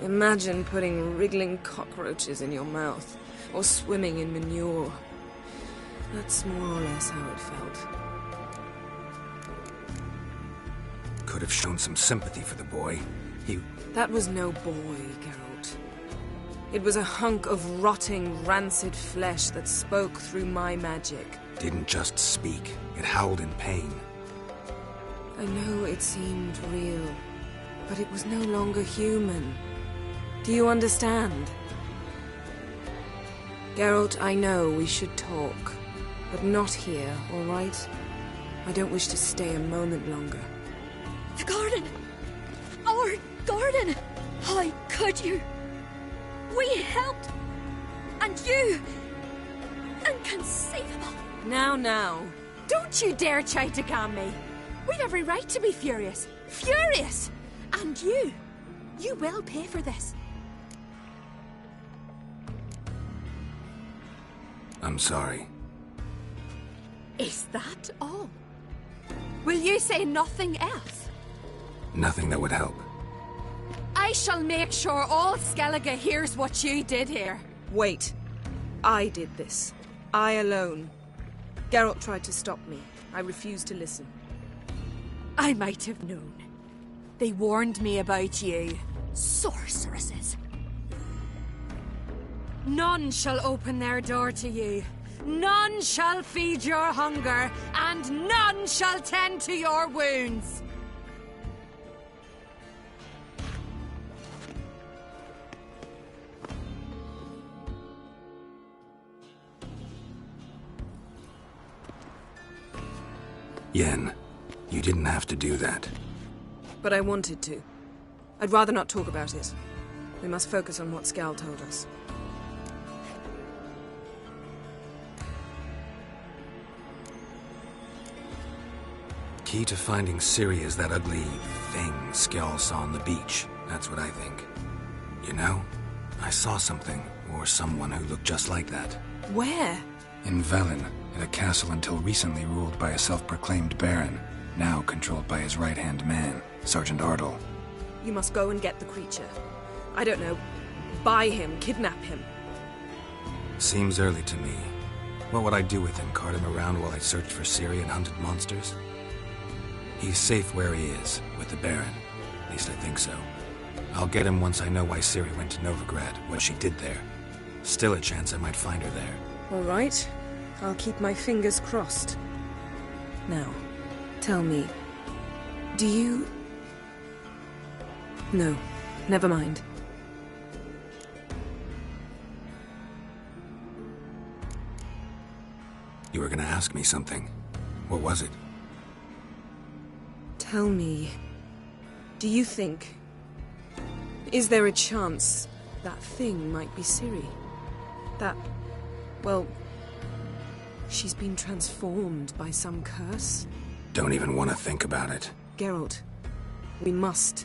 Imagine putting wriggling cockroaches in your mouth, or swimming in manure. That's more or less how it felt. Could have shown some sympathy for the boy. That was no boy, Geralt. It was a hunk of rotting, rancid flesh that spoke through my magic. Didn't just speak. It howled in pain. I know it seemed real, but it was no longer human. Do you understand? Geralt, I know we should talk, but not here, all right? I don't wish to stay a moment longer. The garden! Our garden! How could you? We helped! And you! Inconceivable! Now. Don't you dare try to calm me! We'd every right to be furious. Furious! And you will pay for this. I'm sorry. Is that all? Will you say nothing else? Nothing that would help. I shall make sure all Skellige hears what you did here. Wait. I did this. I alone. Geralt tried to stop me. I refused to listen. I might have known. They warned me about you. Sorceresses. None shall open their door to you. None shall feed your hunger, and none shall tend to your wounds. Yen, you didn't have to do that. But I wanted to. I'd rather not talk about it. We must focus on what Skal told us. Key to finding Ciri is that ugly thing Skjall saw on the beach. That's what I think. You know, I saw something, or someone who looked just like that. Where? In Velen, in a castle until recently ruled by a self-proclaimed baron, now controlled by his right-hand man, Sergeant Ardle. You must go and get the creature. I don't know. Buy him, kidnap him. Seems early to me. What would I do with him? Cart him around while I searched for Ciri and hunted monsters? He's safe where he is, with the Baron. At least I think so. I'll get him once I know why Ciri went to Novigrad, what she did there. Still a chance I might find her there. All right. I'll keep my fingers crossed. Now, tell me, do you... No, never mind. You were gonna ask me something. What was it? Tell me, do you think... Is there a chance that thing might be Ciri? That... well... she's been transformed by some curse? Don't even want to think about it. Geralt, we must.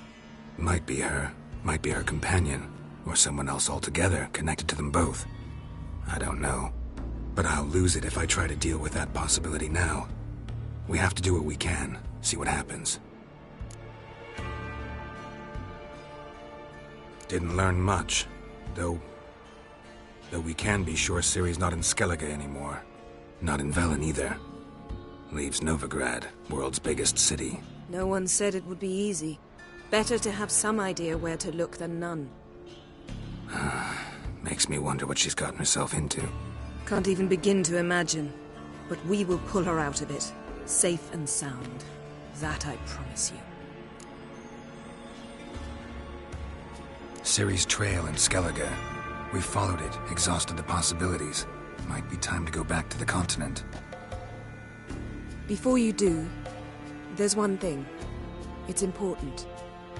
Might be her. Might be her companion. Or someone else altogether, connected to them both. I don't know. But I'll lose it if I try to deal with that possibility now. We have to do what we can, see what happens. Didn't learn much, though we can be sure Ciri's not in Skellige anymore. Not in Velen either. Leaves Novigrad, world's biggest city. No one said it would be easy. Better to have some idea where to look than none. Makes me wonder what she's gotten herself into. Can't even begin to imagine. But we will pull her out of it, safe and sound. That I promise you. Ciri's trail in Skellige. We followed it, exhausted the possibilities. Might be time to go back to the continent. Before you do, there's one thing. It's important.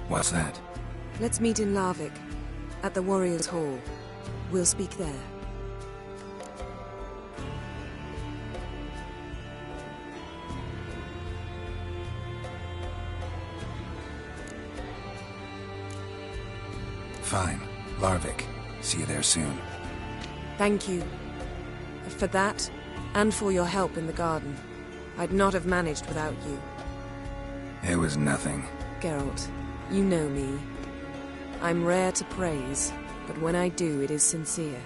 What's that? Let's meet in Larvik, at the Warriors' Hall. We'll speak there. Fine. Larvik. See you there soon. Thank you. For that, and for your help in the garden. I'd not have managed without you. It was nothing. Geralt, you know me. I'm rare to praise, but when I do, it is sincere.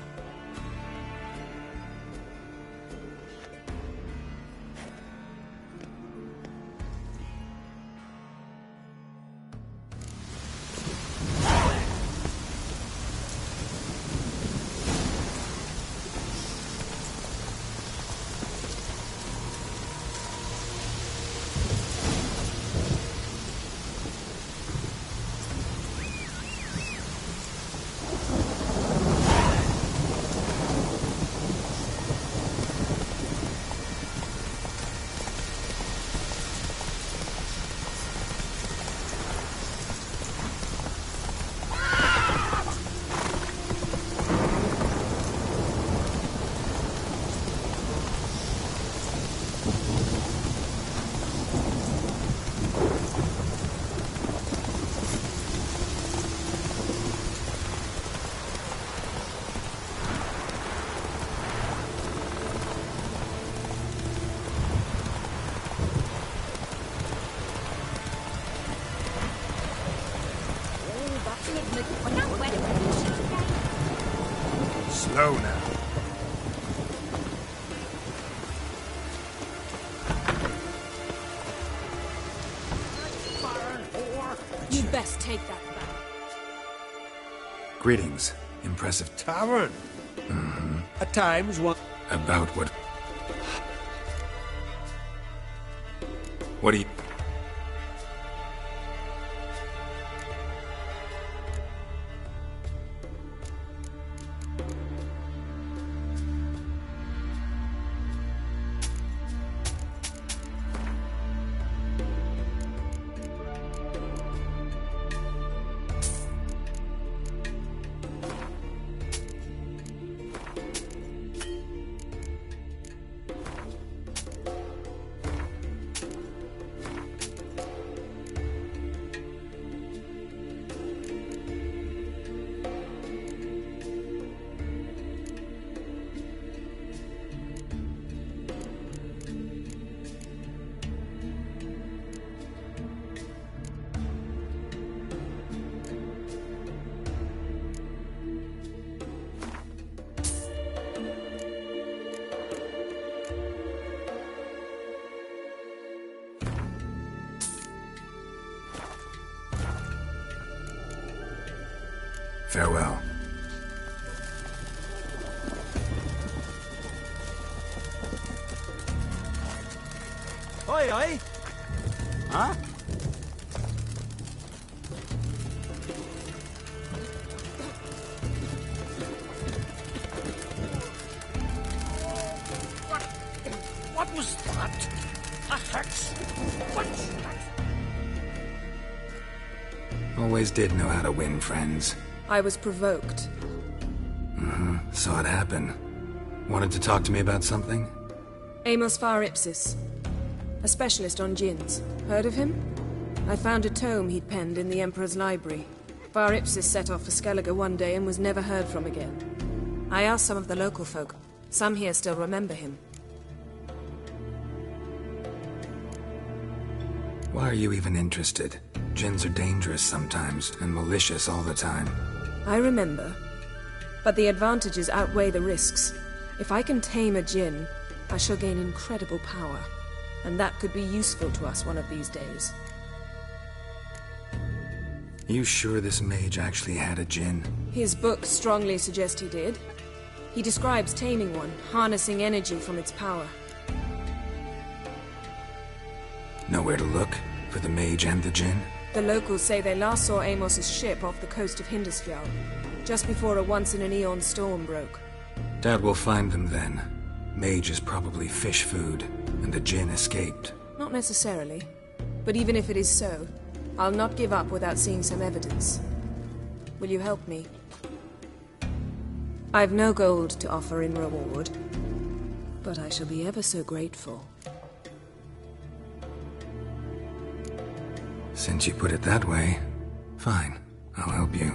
Slow now. You best take that back. Greetings. Impressive tavern. Mm-hmm. At times one... About what... What do you... Farewell. Oi, oi! Huh? What was that? A hex? What's that? Always did know how to win friends. I was provoked. Saw it happen. Wanted to talk to me about something? Amos Far Ipsis. A specialist on djinns. Heard of him? I found a tome he'd penned in the Emperor's library. Far Ipsis set off for Skellige one day and was never heard from again. I asked some of the local folk. Some here still remember him. Why are you even interested? Djinns are dangerous sometimes, and malicious all the time. I remember. But the advantages outweigh the risks. If I can tame a djinn, I shall gain incredible power. And that could be useful to us one of these days. You sure this mage actually had a djinn? His books strongly suggest he did. He describes taming one, harnessing energy from its power. Nowhere to look for the mage and the djinn? The locals say they last saw Amos's ship off the coast of Hindisfjall, just before a once-in-an-eon storm broke. Doubt we'll find them then. Mage is probably fish food, and the djinn escaped. Not necessarily. But even if it is so, I'll not give up without seeing some evidence. Will you help me? I've no gold to offer in reward, but I shall be ever so grateful. Since you put it that way, fine. I'll help you.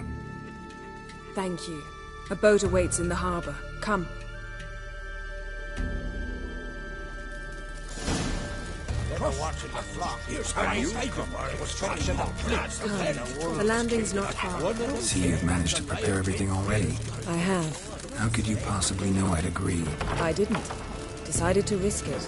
Thank you. A boat awaits in the harbor. Come. The landing's not far. See, you've managed to prepare everything already. I have. How could you possibly know I'd agree? I didn't. Decided to risk it.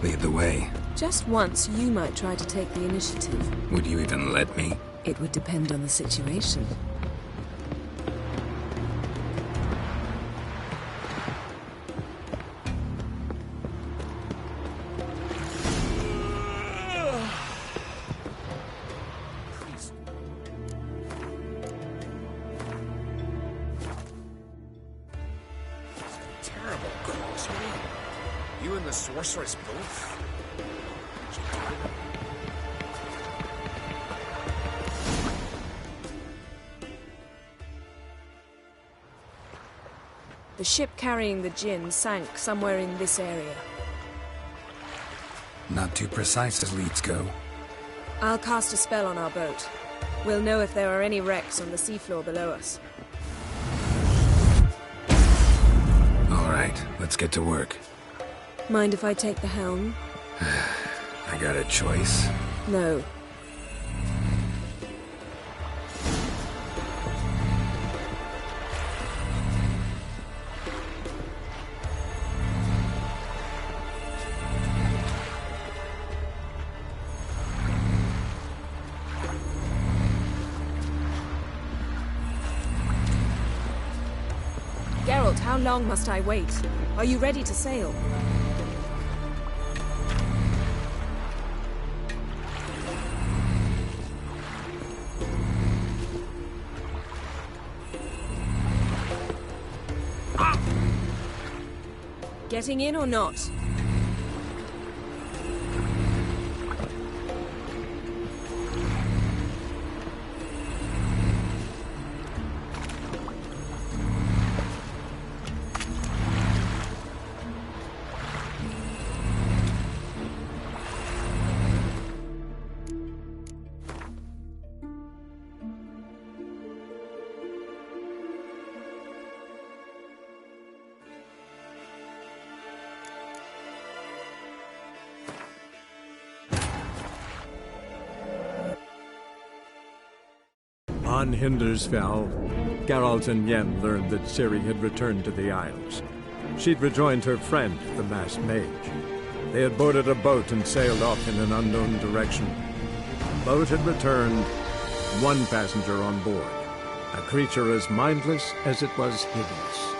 Lead the way. Just once, you might try to take the initiative. Would you even let me? It would depend on the situation. Terrible causeway. You and the sorceress both. The ship carrying the djinn sank somewhere in this area. Not too precise as leads go. I'll cast a spell on our boat. We'll know if there are any wrecks on the seafloor below us. All right, let's get to work. Mind if I take the helm? I got a choice. No. Geralt, how long must I wait? Are you ready to sail? Getting in or not? On Hindisfjall, Geralt and Yen learned that Ciri had returned to the Isles. She'd rejoined her friend, the masked mage. They had boarded a boat and sailed off in an unknown direction. The boat had returned, one passenger on board, a creature as mindless as it was hideous.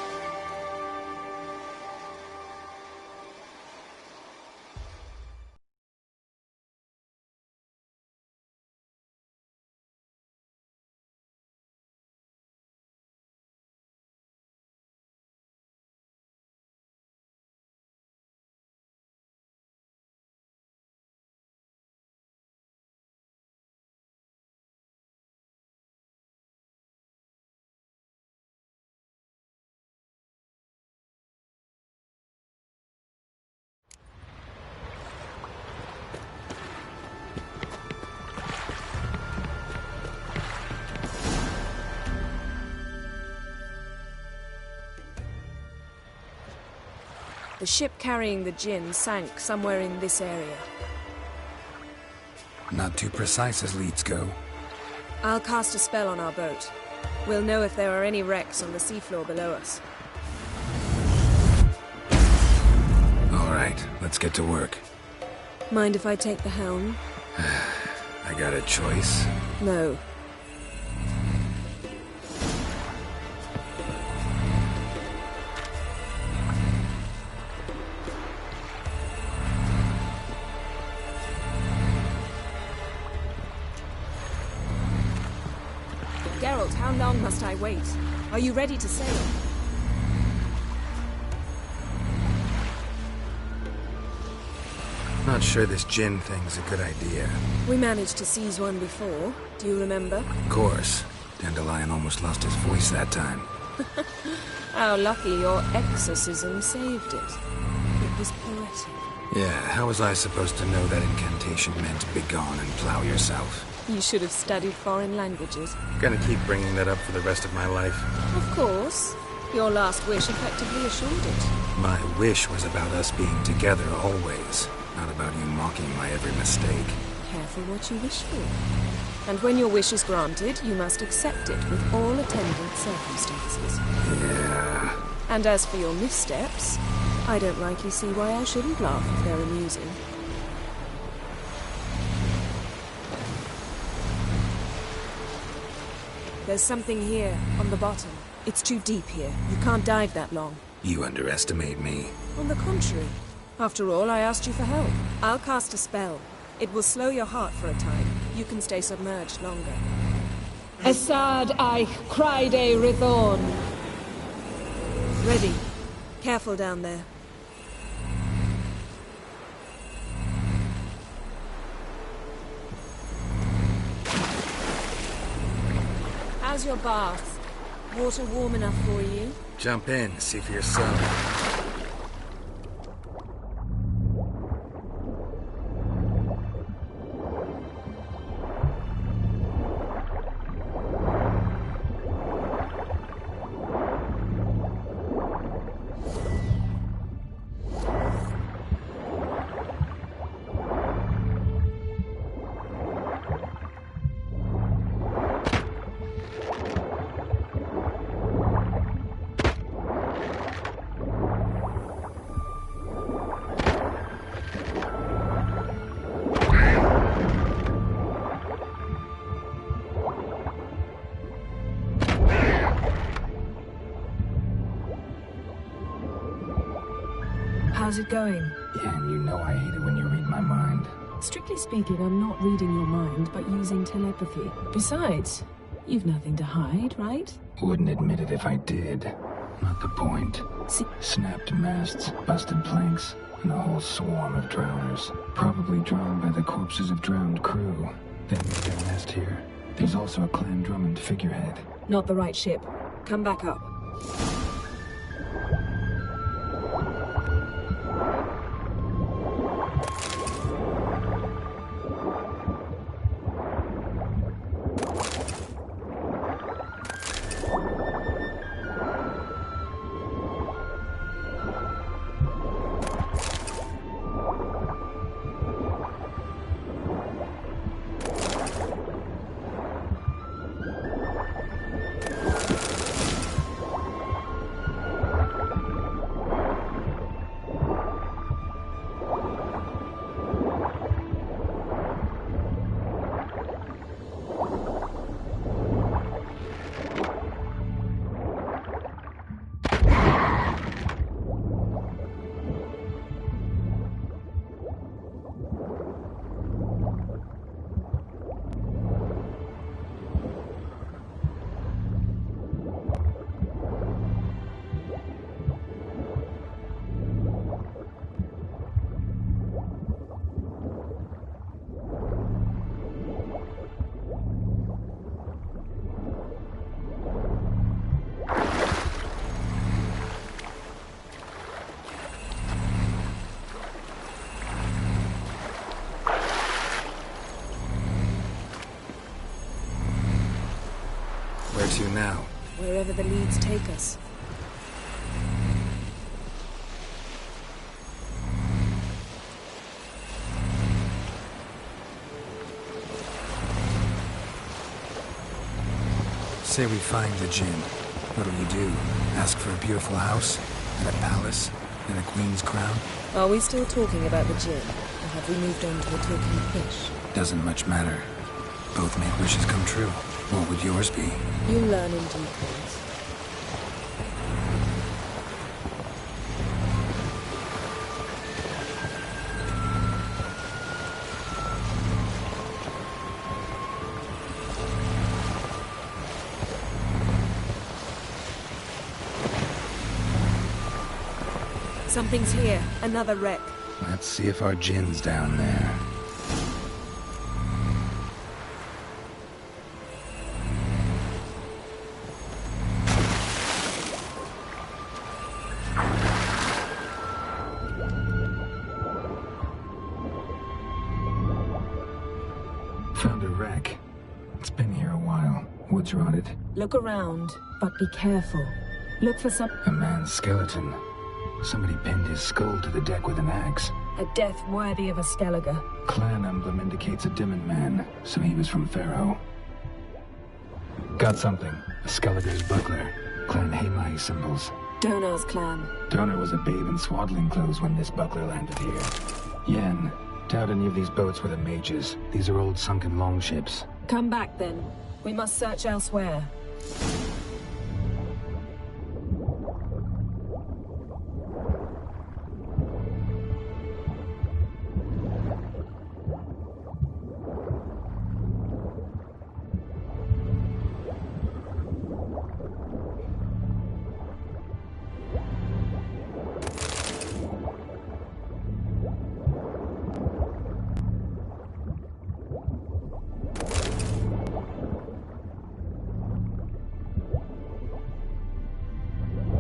The ship carrying the gin sank somewhere in this area. Not too precise as leads go. I'll cast a spell on our boat. We'll know if there are any wrecks on the seafloor below us. All right, let's get to work. Mind if I take the helm? I got a choice? No. Geralt, how long must I wait? Are you ready to sail? Not sure this gin thing's a good idea. We managed to seize one before. Do you remember? Of course. Dandelion almost lost his voice that time. How lucky your exorcism saved it. It was poetic. Yeah, how was I supposed to know that incantation meant begone and plow yourself? You should have studied foreign languages. Gonna keep bringing that up for the rest of my life. Of course. Your last wish effectively assured it. My wish was about us being together always, not about you mocking my every mistake. Careful what you wish for. And when your wish is granted, you must accept it with all attendant circumstances. Yeah. And as for your missteps, I don't rightly see why I shouldn't laugh if they're amusing. There's something here, on the bottom. It's too deep here. You can't dive that long. You underestimate me. On the contrary. After all, I asked you for help. I'll cast a spell. It will slow your heart for a time. You can stay submerged longer. Assad Eich Criede Rithorn. Ready. Careful down there. How's your bath? Water warm enough for you? Jump in, see for yourself. How's it going? Yeah, and you know I hate it when you read my mind. Strictly speaking, I'm not reading your mind, but using telepathy. Besides, you've nothing to hide, right? Wouldn't admit it if I did. Not the point. Snapped masts, busted planks, and a whole swarm of drowners. Probably drawn by the corpses of drowned crew. Then made their nest here. There's also a Clan Drummond figurehead. Not the right ship. Come back up. to now? Wherever the leads take us. Say we find the djinn. What'll you do? Ask for a beautiful house? And a palace? And a queen's crown? Are we still talking about the djinn? Or have we moved on to a talking fish? Doesn't much matter. Both make wishes come true. What would yours be? You'll learn in due course. Something's here. Another wreck. Let's see if our djinn's down there. Found a wreck. It's been here a while. Wood's rotted. Look around, but be careful. Look for some... A man's skeleton. Somebody pinned his skull to the deck with an axe. A death worthy of a Skellige. Clan emblem indicates a Dimmen man, so he was from Pharaoh. Got something. A Skellige's buckler. Clan Hamai symbols. Donar's clan. Donar was a babe in swaddling clothes when this buckler landed here. Yen, doubt any of these boats were the mages. These are old sunken longships. Come back then. We must search elsewhere.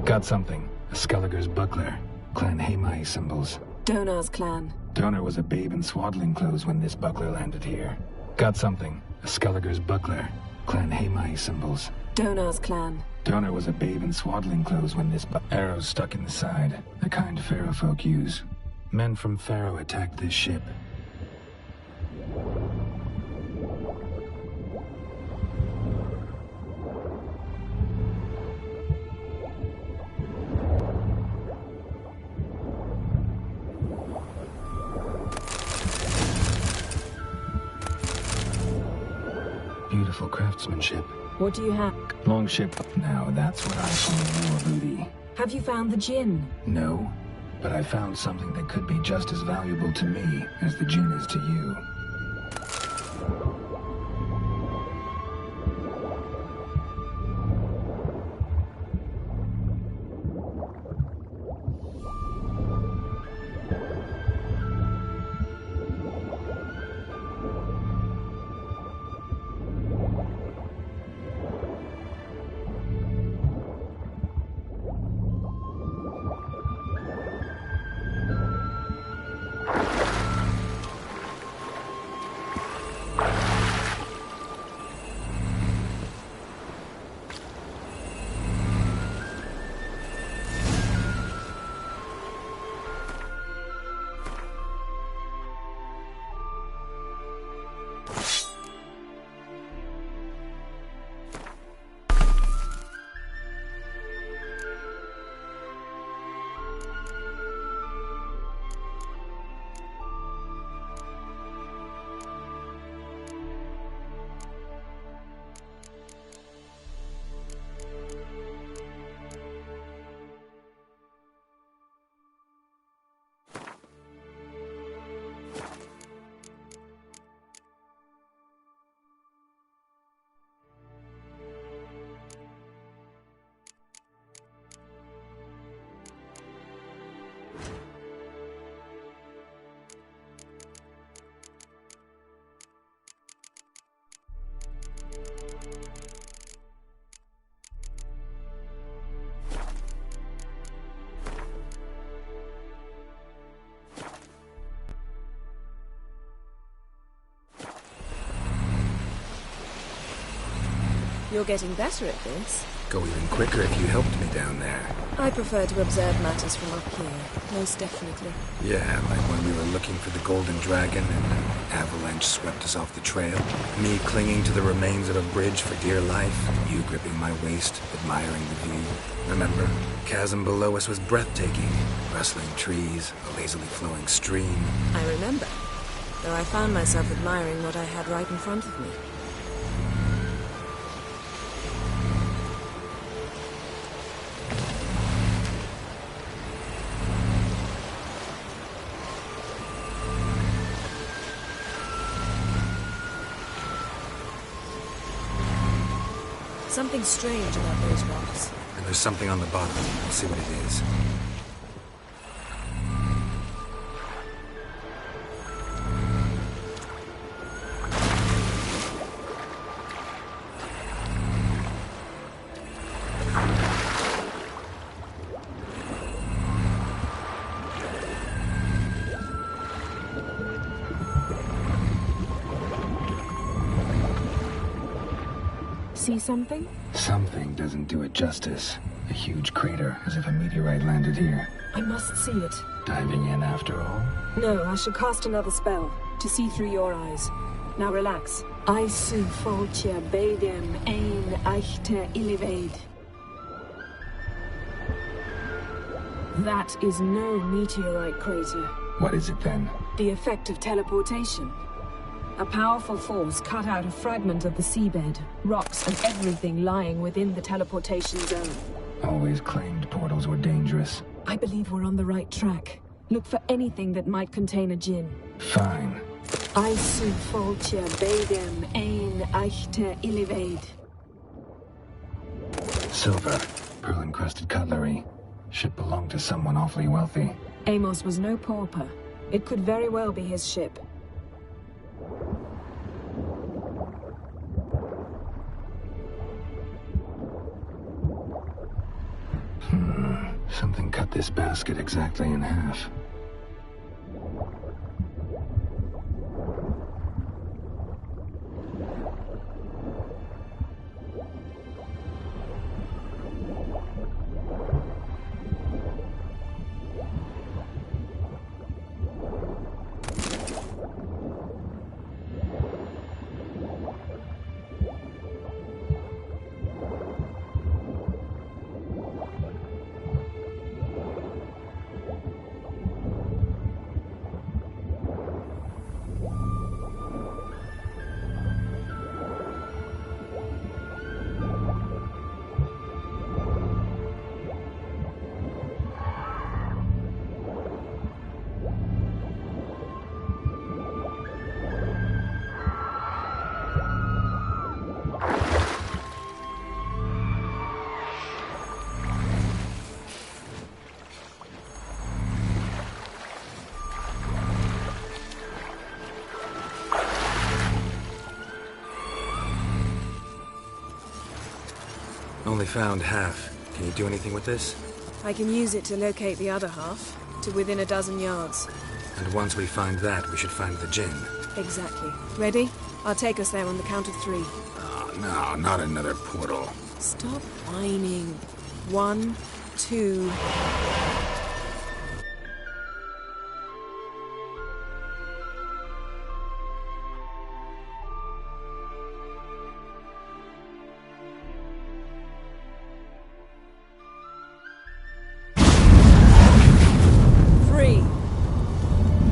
Got something. A Skellige's buckler. Clan Hamai symbols. Donar's clan. Donar was a babe in swaddling clothes when this buckler landed here. Got something. A Skellige's buckler. Clan Hamai symbols. Donar's clan. Donar was a babe in swaddling clothes when this arrows stuck in the side. The kind Pharaoh folk use. Men from Pharaoh attacked this ship. Beautiful craftsmanship. What do you have? Longship. Now that's what I call war booty. Have you found the djinn? No, but I found something that could be just as valuable to me as the djinn is to you. You're getting better at this. Go even quicker if you helped me down there. I prefer to observe matters from up here, most definitely. Yeah, like when we were looking for the Golden Dragon and an avalanche swept us off the trail. Me clinging to the remains of a bridge for dear life. You gripping my waist, admiring the view. Remember? Chasm below us was breathtaking. Rustling trees, a lazily flowing stream. I remember. Though I found myself admiring what I had right in front of me. Something strange about those rocks. And there's something on the bottom. We'll see what it is. See something? Something doesn't do it justice. A huge crater, as if a meteorite landed here. I must see it. Diving in after all? No, I shall cast another spell, to see through your eyes. Now relax. Aisu foltia bedem ein eichte illivaid. That is no meteorite crater. What is it then? The effect of teleportation. A powerful force cut out a fragment of the seabed, rocks and everything lying within the teleportation zone. Always claimed portals were dangerous. I believe we're on the right track. Look for anything that might contain a djinn. Fine. Aisu foltia bedem ein eichte illivaid. Silver, pearl-encrusted cutlery. Should belong to someone awfully wealthy. Amos was no pauper. It could very well be his ship. Something cut this basket exactly in half. Only found half. Can you do anything with this? I can use it to locate the other half, to within a dozen yards. And once we find that, we should find the djinn. Exactly. Ready? I'll take us there on the count of 3. Oh, no, not another portal. Stop whining. 1, 2...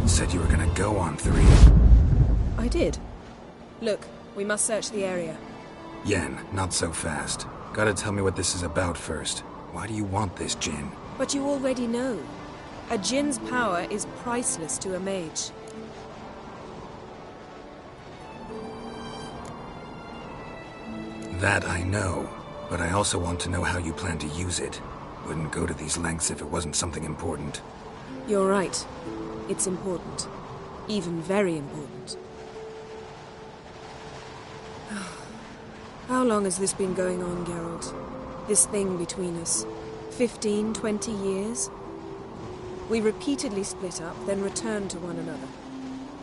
Said you were gonna go on 3. I did. Look, we must search the area. Yen, not so fast. Gotta tell me what this is about first. Why do you want this djinn? But you already know. A djinn's power is priceless to a mage. That I know, but I also want to know how you plan to use it. Wouldn't go to these lengths if it wasn't something important. You're right. It's important. Even very important. How long has this been going on, Geralt? This thing between us? 15, 20 years? We repeatedly split up, then return to one another.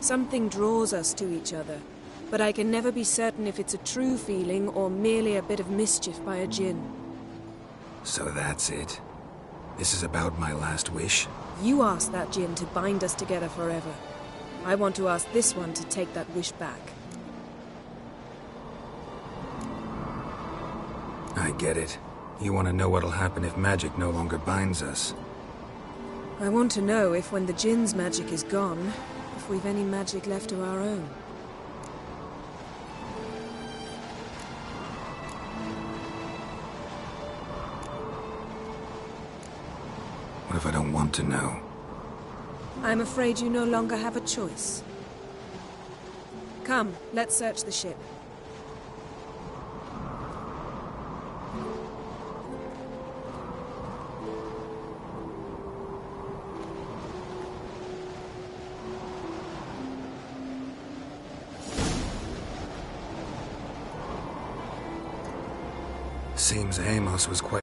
Something draws us to each other. but I can never be certain if it's a true feeling or merely a bit of mischief by a djinn. So that's it. This is about my last wish? You asked that djinn to bind us together forever. I want to ask this one to take that wish back. I get it. You want to know what'll happen if magic no longer binds us. I want to know if when the djinn's magic is gone, if we've any magic left of our own. What if I don't want to know? I'm afraid you no longer have a choice. Come, let's search the ship. Seems Amos was quite